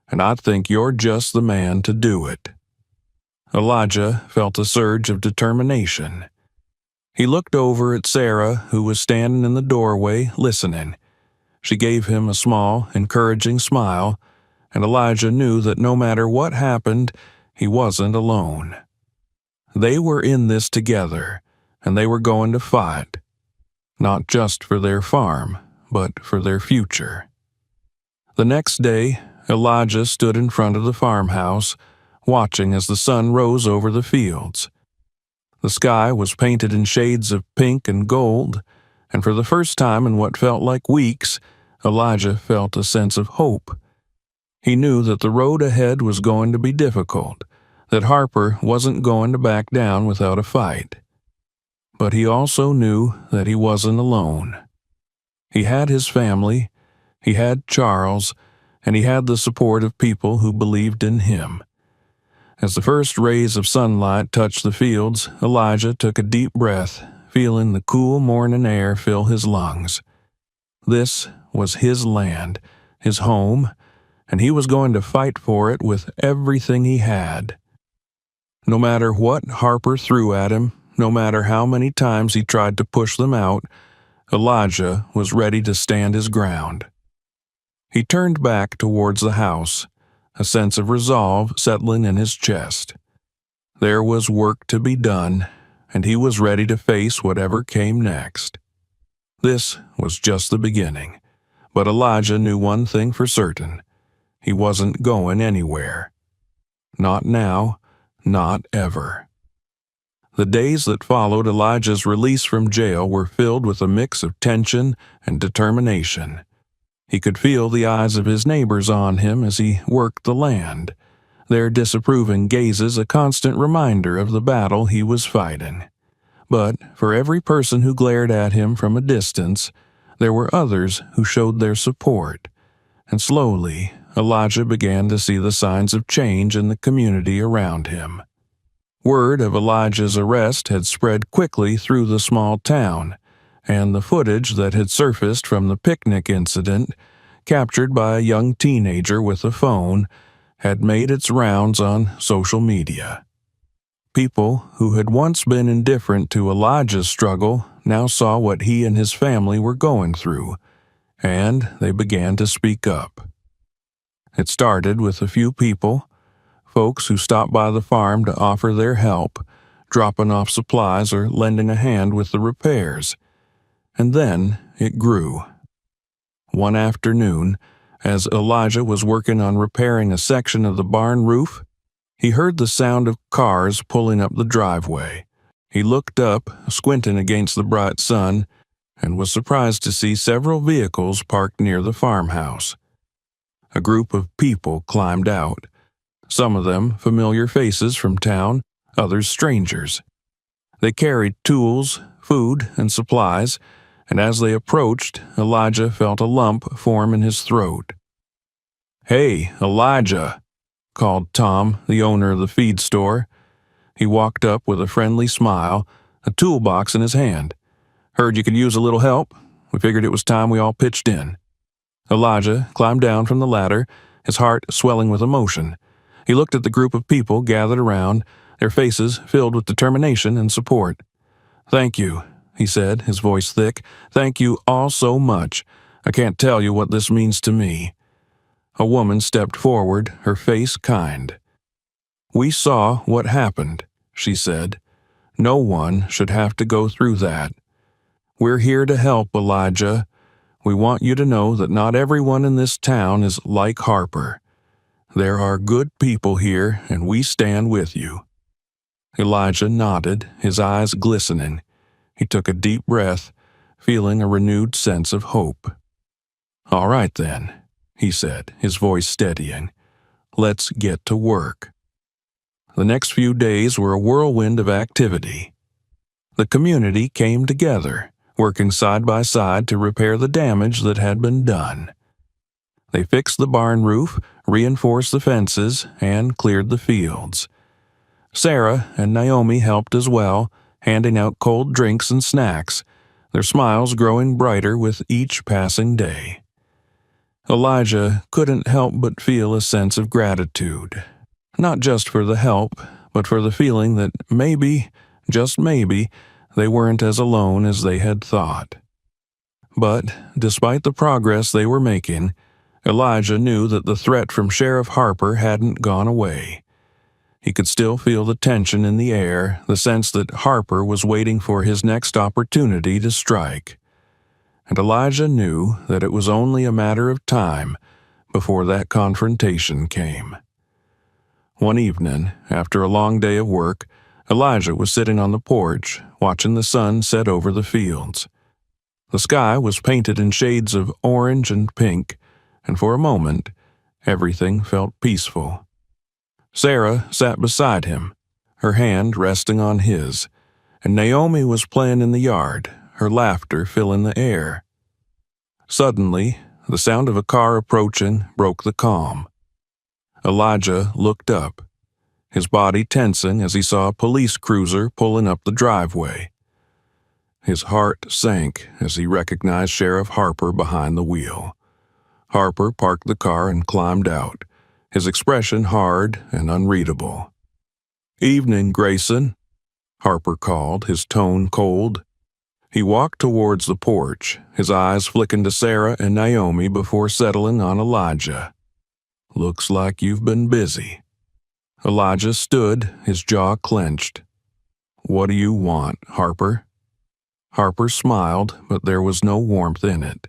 [SPEAKER 1] And I think you're just the man to do it." Elijah felt a surge of determination. He looked over at Sarah, who was standing in the doorway, listening. She gave him a small, encouraging smile, and Elijah knew that no matter what happened, he wasn't alone. They were in this together, and they were going to fight, not just for their farm, but for their future. The next day, Elijah stood in front of the farmhouse, watching as the sun rose over the fields. The sky was painted in shades of pink and gold, and for the first time in what felt like weeks, Elijah felt a sense of hope. He knew that the road ahead was going to be difficult, that Harper wasn't going to back down without a fight. But he also knew that he wasn't alone. He had his family, he had Charles, and he had the support of people who believed in him. As the first rays of sunlight touched the fields, Elijah took a deep breath, feeling the cool morning air fill his lungs. This was his land, his home, and he was going to fight for it with everything he had. No matter what Harper threw at him, no matter how many times he tried to push them out, Elijah was ready to stand his ground. He turned back towards the house, a sense of resolve settling in his chest. There was work to be done, and he was ready to face whatever came next. This was just the beginning, but Elijah knew one thing for certain. He wasn't going anywhere. Not now, not ever. The days that followed Elijah's release from jail were filled with a mix of tension and determination. He could feel the eyes of his neighbors on him as he worked the land, their disapproving gazes a constant reminder of the battle he was fighting. But for every person who glared at him from a distance, there were others who showed their support, and slowly Elijah began to see the signs of change in the community around him. Word of Elijah's arrest had spread quickly through the small town, and the footage that had surfaced from the picnic incident, captured by a young teenager with a phone, had made its rounds on social media. People who had once been indifferent to Elijah's struggle now saw what he and his family were going through, and they began to speak up. It started with a few people, folks who stopped by the farm to offer their help, dropping off supplies or lending a hand with the repairs. And then it grew. One afternoon, as Elijah was working on repairing a section of the barn roof, he heard the sound of cars pulling up the driveway. He looked up, squinting against the bright sun, and was surprised to see several vehicles parked near the farmhouse. A group of people climbed out, Some of them familiar faces from town, others strangers. They carried tools, food, and supplies, and as they approached, Elijah felt a lump form in his throat. "Hey, Elijah," called Tom, the owner of the feed store. He walked up with a friendly smile, a toolbox in his hand. "Heard you could use a little help. We figured it was time we all pitched in." Elijah climbed down from the ladder, his heart swelling with emotion. He looked at the group of people gathered around, their faces filled with determination and support. "Thank you," he said, his voice thick. "Thank you all so much. I can't tell you what this means to me." A woman stepped forward, her face kind. "We saw what happened," she said. "No one should have to go through that. We're here to help, Elijah. We want you to know that not everyone in this town is like Harper. There are good people here, and we stand with you." Elijah nodded, his eyes glistening. He took a deep breath, feeling a renewed sense of hope. "All right then," he said, his voice steadying. "Let's get to work." The next few days were a whirlwind of activity. The community came together, working side by side to repair the damage that had been done. They fixed the barn roof, reinforced the fences, and cleared the fields. Sarah and Naomi helped as well, handing out cold drinks and snacks, their smiles growing brighter with each passing day. Elijah couldn't help but feel a sense of gratitude, not just for the help, but for the feeling that maybe, just maybe, they weren't as alone as they had thought. But despite the progress they were making, Elijah knew that the threat from Sheriff Harper hadn't gone away. He could still feel the tension in the air, the sense that Harper was waiting for his next opportunity to strike. And Elijah knew that it was only a matter of time before that confrontation came. One evening, after a long day of work, Elijah was sitting on the porch, watching the sun set over the fields. The sky was painted in shades of orange and pink, and for a moment, everything felt peaceful. Sarah sat beside him, her hand resting on his, and Naomi was playing in the yard, her laughter filling the air. Suddenly, the sound of a car approaching broke the calm. Elijah looked up, his body tensing as he saw a police cruiser pulling up the driveway. His heart sank as he recognized Sheriff Harper behind the wheel. Harper parked the car and climbed out, his expression hard and unreadable. "Evening, Grayson," Harper called, his tone cold. He walked towards the porch, his eyes flicking to Sarah and Naomi before settling on Elijah. "Looks like you've been busy." Elijah stood, his jaw clenched. "What do you want, Harper?" Harper smiled, but there was no warmth in it.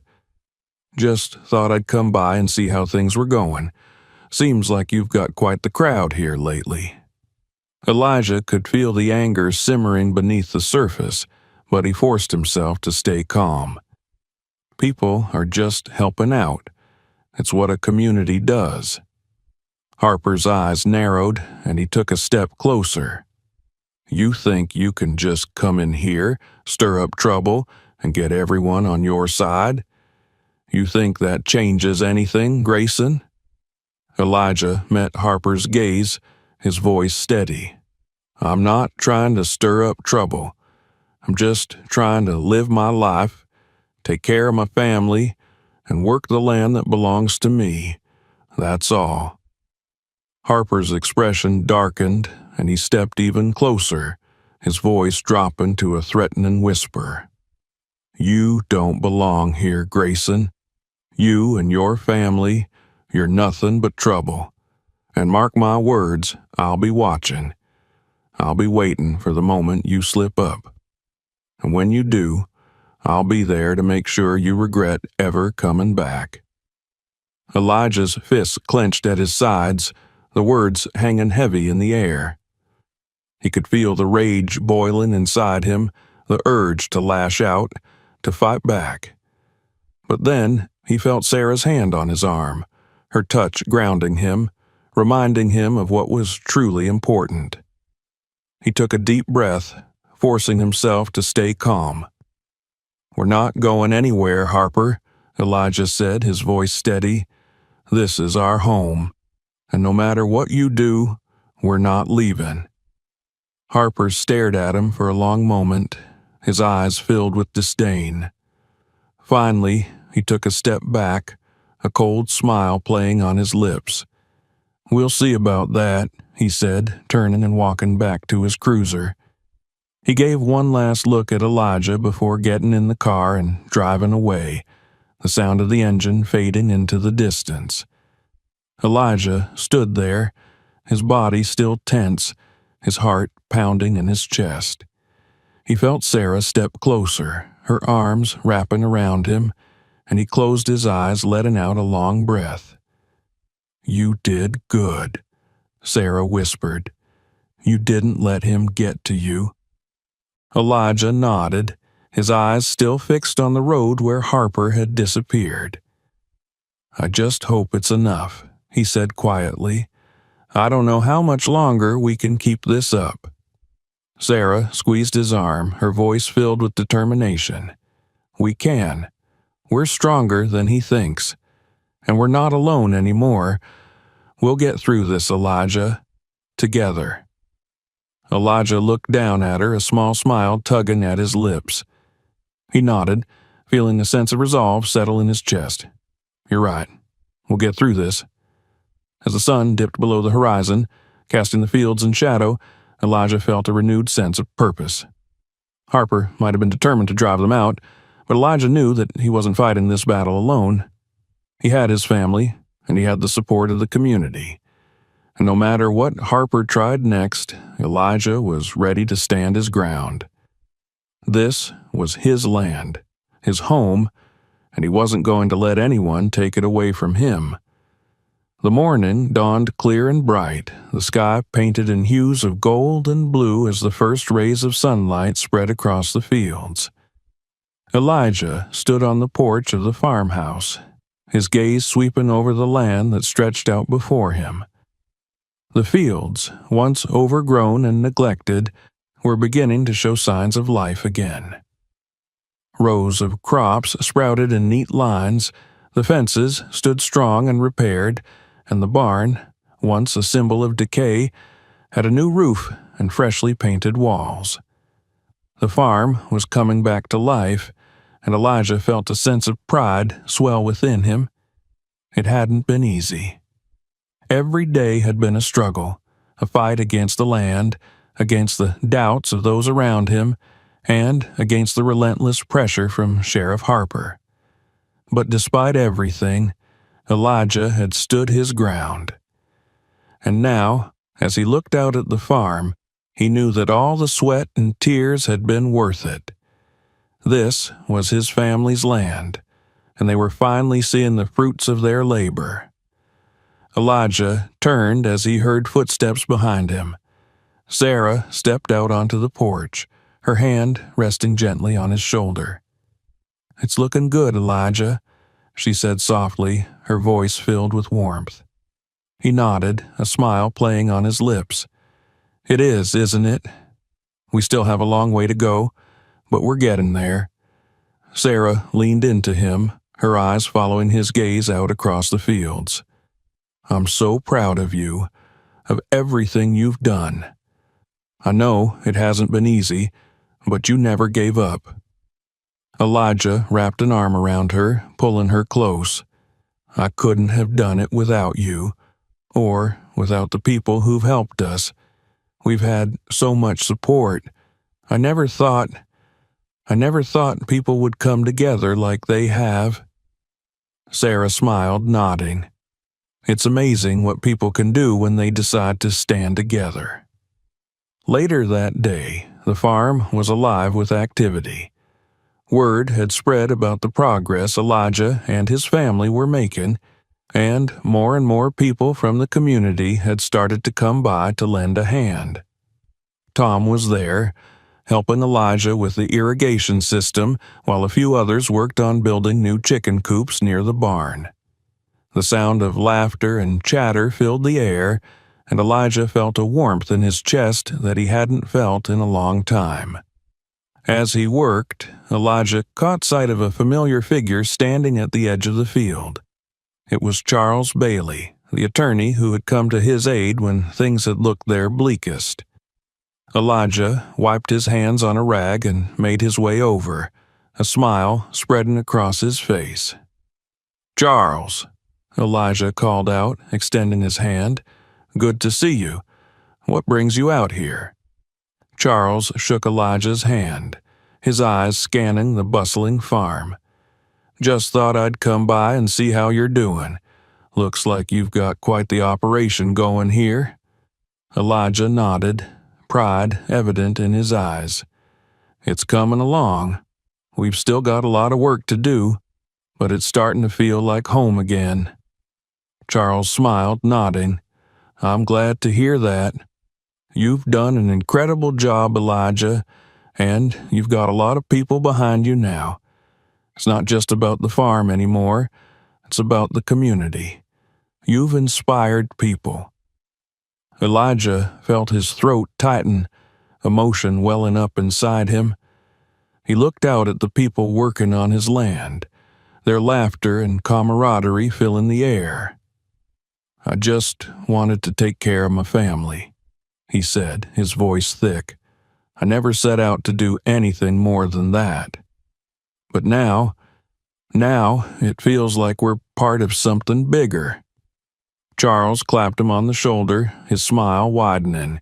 [SPEAKER 1] "Just thought I'd come by and see how things were going. Seems like you've got quite the crowd here lately." Elijah could feel the anger simmering beneath the surface, but he forced himself to stay calm. People are just helping out. It's what a community does. Harper's eyes narrowed, and he took a step closer. "You think you can just come in here, stir up trouble, and get everyone on your side? You think that changes anything, Grayson?" Elijah met Harper's gaze, his voice steady. "I'm not trying to stir up trouble. I'm just trying to live my life, take care of my family, and work the land that belongs to me. That's all." Harper's expression darkened, and he stepped even closer, his voice dropping to a threatening whisper. "You don't belong here, Grayson. You and your family, you're nothing but trouble. And mark my words, I'll be watching. I'll be waiting for the moment you slip up. And when you do, I'll be there to make sure you regret ever coming back." Elijah's fists clenched at his sides, the words hanging heavy in the air. He could feel the rage boiling inside him, the urge to lash out, to fight back. But then he felt Sarah's hand on his arm, her touch grounding him, reminding him of what was truly important. He took a deep breath, forcing himself to stay calm. "We're not going anywhere, Harper," Elijah said, his voice steady. "This is our home, and no matter what you do, we're not leaving." Harper stared at him for a long moment, his eyes filled with disdain. Finally, he took a step back, a cold smile playing on his lips. "We'll see about that," he said, turning and walking back to his cruiser. He gave one last look at Elijah before getting in the car and driving away, the sound of the engine fading into the distance. Elijah stood there, his body still tense, his heart pounding in his chest. He felt Sarah step closer, her arms wrapping around him, and he closed his eyes, letting out a long breath. "You did good," Sarah whispered. "You didn't let him get to you." Elijah nodded, his eyes still fixed on the road where Harper had disappeared. "I just hope it's enough," he said quietly. "I don't know how much longer we can keep this up." Sarah squeezed his arm, her voice filled with determination. "We can. We're stronger than he thinks. And we're not alone anymore. We'll get through this, Elijah. Together." Elijah looked down at her, a small smile tugging at his lips. He nodded, feeling a sense of resolve settle in his chest. "You're right. We'll get through this." As the sun dipped below the horizon, casting the fields in shadow, Elijah felt a renewed sense of purpose. Harper might have been determined to drive them out, but Elijah knew that he wasn't fighting this battle alone. He had his family, and he had the support of the community. And no matter what Harper tried next, Elijah was ready to stand his ground. This was his land, his home, and he wasn't going to let anyone take it away from him. The morning dawned clear and bright, the sky painted in hues of gold and blue as the first rays of sunlight spread across the fields. Elijah stood on the porch of the farmhouse, his gaze sweeping over the land that stretched out before him. The fields, once overgrown and neglected, were beginning to show signs of life again. Rows of crops sprouted in neat lines, the fences stood strong and repaired, and the barn, once a symbol of decay, had a new roof and freshly painted walls. The farm was coming back to life, and Elijah felt a sense of pride swell within him. It hadn't been easy. Every day had been a struggle, a fight against the land, against the doubts of those around him, and against the relentless pressure from Sheriff Harper. But despite everything, Elijah had stood his ground. And now, as he looked out at the farm, he knew that all the sweat and tears had been worth it. This was his family's land, and they were finally seeing the fruits of their labor. Elijah turned as he heard footsteps behind him. Sarah stepped out onto the porch, her hand resting gently on his shoulder. "It's looking good, Elijah," she said softly, her voice filled with warmth. He nodded, a smile playing on his lips. "It is, isn't it? We still have a long way to go, but we're getting there." Sarah leaned into him, her eyes following his gaze out across the fields. "I'm so proud of you, of everything you've done. I know it hasn't been easy, but you never gave up." Elijah wrapped an arm around her, pulling her close. "I couldn't have done it without you, or without the people who've helped us. We've had so much support. I never thought people would come together like they have." Sarah smiled, nodding. It's amazing what people can do when they decide to stand together. Later that day, the farm was alive with activity. Word had spread about the progress Elijah and his family were making, and more people from the community had started to come by to lend a hand. Tom was there, helping Elijah with the irrigation system, while a few others worked on building new chicken coops near the barn. The sound of laughter and chatter filled the air, and Elijah felt a warmth in his chest that he hadn't felt in a long time. As he worked, Elijah caught sight of a familiar figure standing at the edge of the field. It was Charles Bailey, the attorney who had come to his aid when things had looked their bleakest. Elijah wiped his hands on a rag and made his way over, a smile spreading across his face. "Charles," Elijah called out, extending his hand. "Good to see you. What brings you out here?" Charles shook Elijah's hand, his eyes scanning the bustling farm. "Just thought I'd come by and see how you're doing. Looks like you've got quite the operation going here." Elijah nodded, pride evident in his eyes. "It's coming along. We've still got a lot of work to do, but it's starting to feel like home again." Charles smiled, nodding. "I'm glad to hear that. You've done an incredible job, Elijah, and you've got a lot of people behind you now. It's not just about the farm anymore. It's about the community. You've inspired people." Elijah felt his throat tighten, emotion welling up inside him. He looked out at the people working on his land, their laughter and camaraderie filling the air. "I just wanted to take care of my family," he said, his voice thick. "I never set out to do anything more than that. But now it feels like we're part of something bigger." Charles clapped him on the shoulder, his smile widening.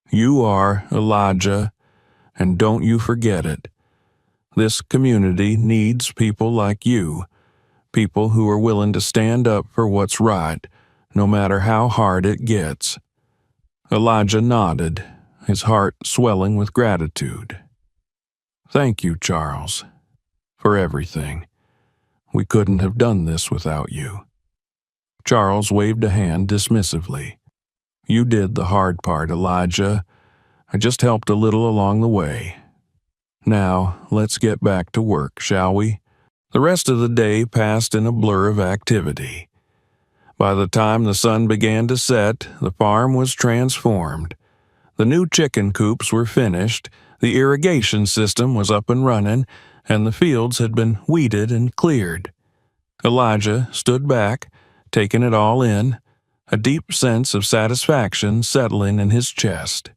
[SPEAKER 1] "You are, Elijah, and don't you forget it. This community needs people like you, people who are willing to stand up for what's right, no matter how hard it gets." Elijah nodded, his heart swelling with gratitude. "Thank you, Charles, for everything. We couldn't have done this without you." Charles waved a hand dismissively. "You did the hard part, Elijah. I just helped a little along the way. Now, let's get back to work, shall we?" The rest of the day passed in a blur of activity. By the time the sun began to set, the farm was transformed. The new chicken coops were finished, the irrigation system was up and running, and the fields had been weeded and cleared. Elijah stood back, taking it all in, a deep sense of satisfaction settling in his chest.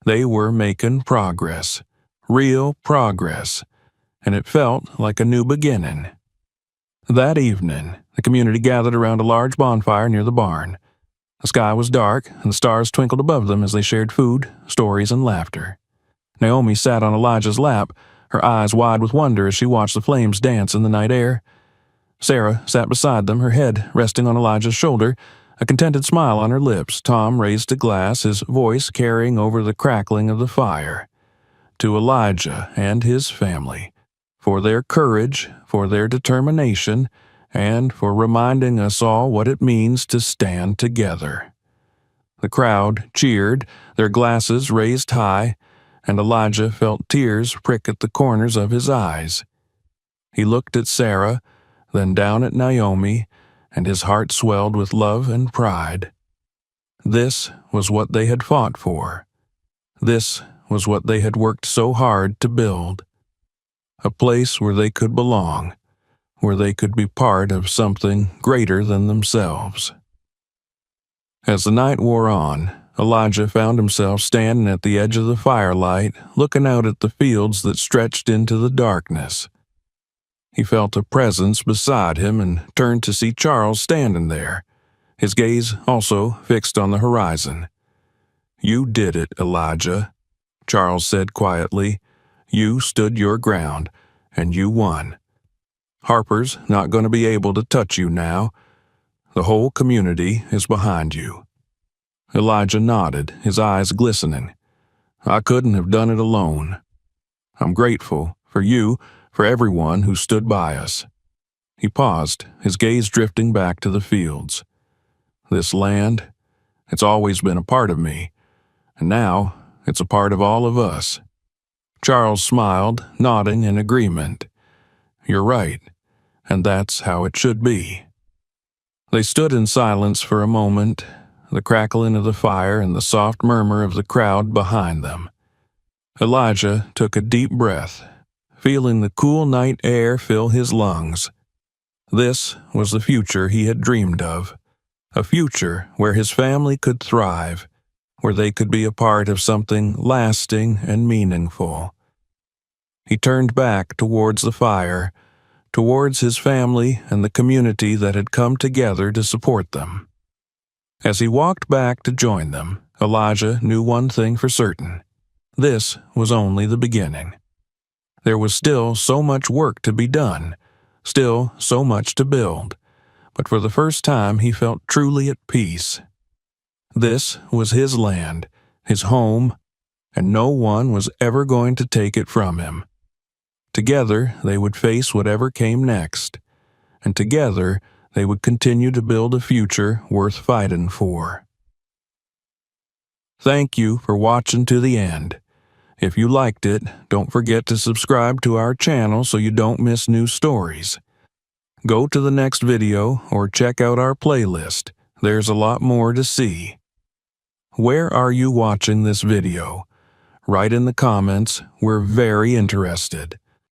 [SPEAKER 1] They were making progress, real progress, and it felt like a new beginning. That evening, the community gathered around a large bonfire near the barn. The sky was dark, and the stars twinkled above them as they shared food, stories, and laughter. Naomi sat on Elijah's lap, her eyes wide with wonder as she watched the flames dance in the night air. Sarah sat beside them, her head resting on Elijah's shoulder, a contented smile on her lips. Tom raised a glass, his voice carrying over the crackling of the fire. To Elijah and his family, for their courage, for their determination, and for reminding us all what it means to stand together. The crowd cheered, their glasses raised high, and Elijah felt tears prick at the corners of his eyes. He looked at Sarah, then down at Naomi, and his heart swelled with love and pride. This was what they had fought for. This was what they had worked so hard to build. A place where they could belong, where they could be part of something greater than themselves. As the night wore on, Elijah found himself standing at the edge of the firelight, looking out at the fields that stretched into the darkness. He felt a presence beside him and turned to see Charles standing there, his gaze also fixed on the horizon. "You did it, Elijah," Charles said quietly. "You stood your ground, and you won. Harper's not going to be able to touch you now. The whole community is behind you." Elijah nodded, his eyes glistening. "I couldn't have done it alone. I'm grateful for you, for everyone who stood by us." He paused, his gaze drifting back to the fields. "This land, it's always been a part of me, and now it's a part of all of us." Charles smiled, nodding in agreement. "You're right, and that's how it should be." They stood in silence for a moment, the crackling of the fire and the soft murmur of the crowd behind them. Elijah took a deep breath, feeling the cool night air fill his lungs. This was the future he had dreamed of, a future where his family could thrive, where they could be a part of something lasting and meaningful. He turned back towards the fire, towards his family and the community that had come together to support them. As he walked back to join them, Elijah knew one thing for certain. This was only the beginning. There was still so much work to be done, still so much to build, but for the first time he felt truly at peace. This was his land, his home, and no one was ever going to take it from him. Together they would face whatever came next, and together they would continue to build a future worth fighting for. Thank you for watching to the end. If you liked it, don't forget to subscribe to our channel so you don't miss new stories. Go to the next video or check out our playlist. There's a lot more to see. Where are you watching this video? Write in the comments. We're very interested.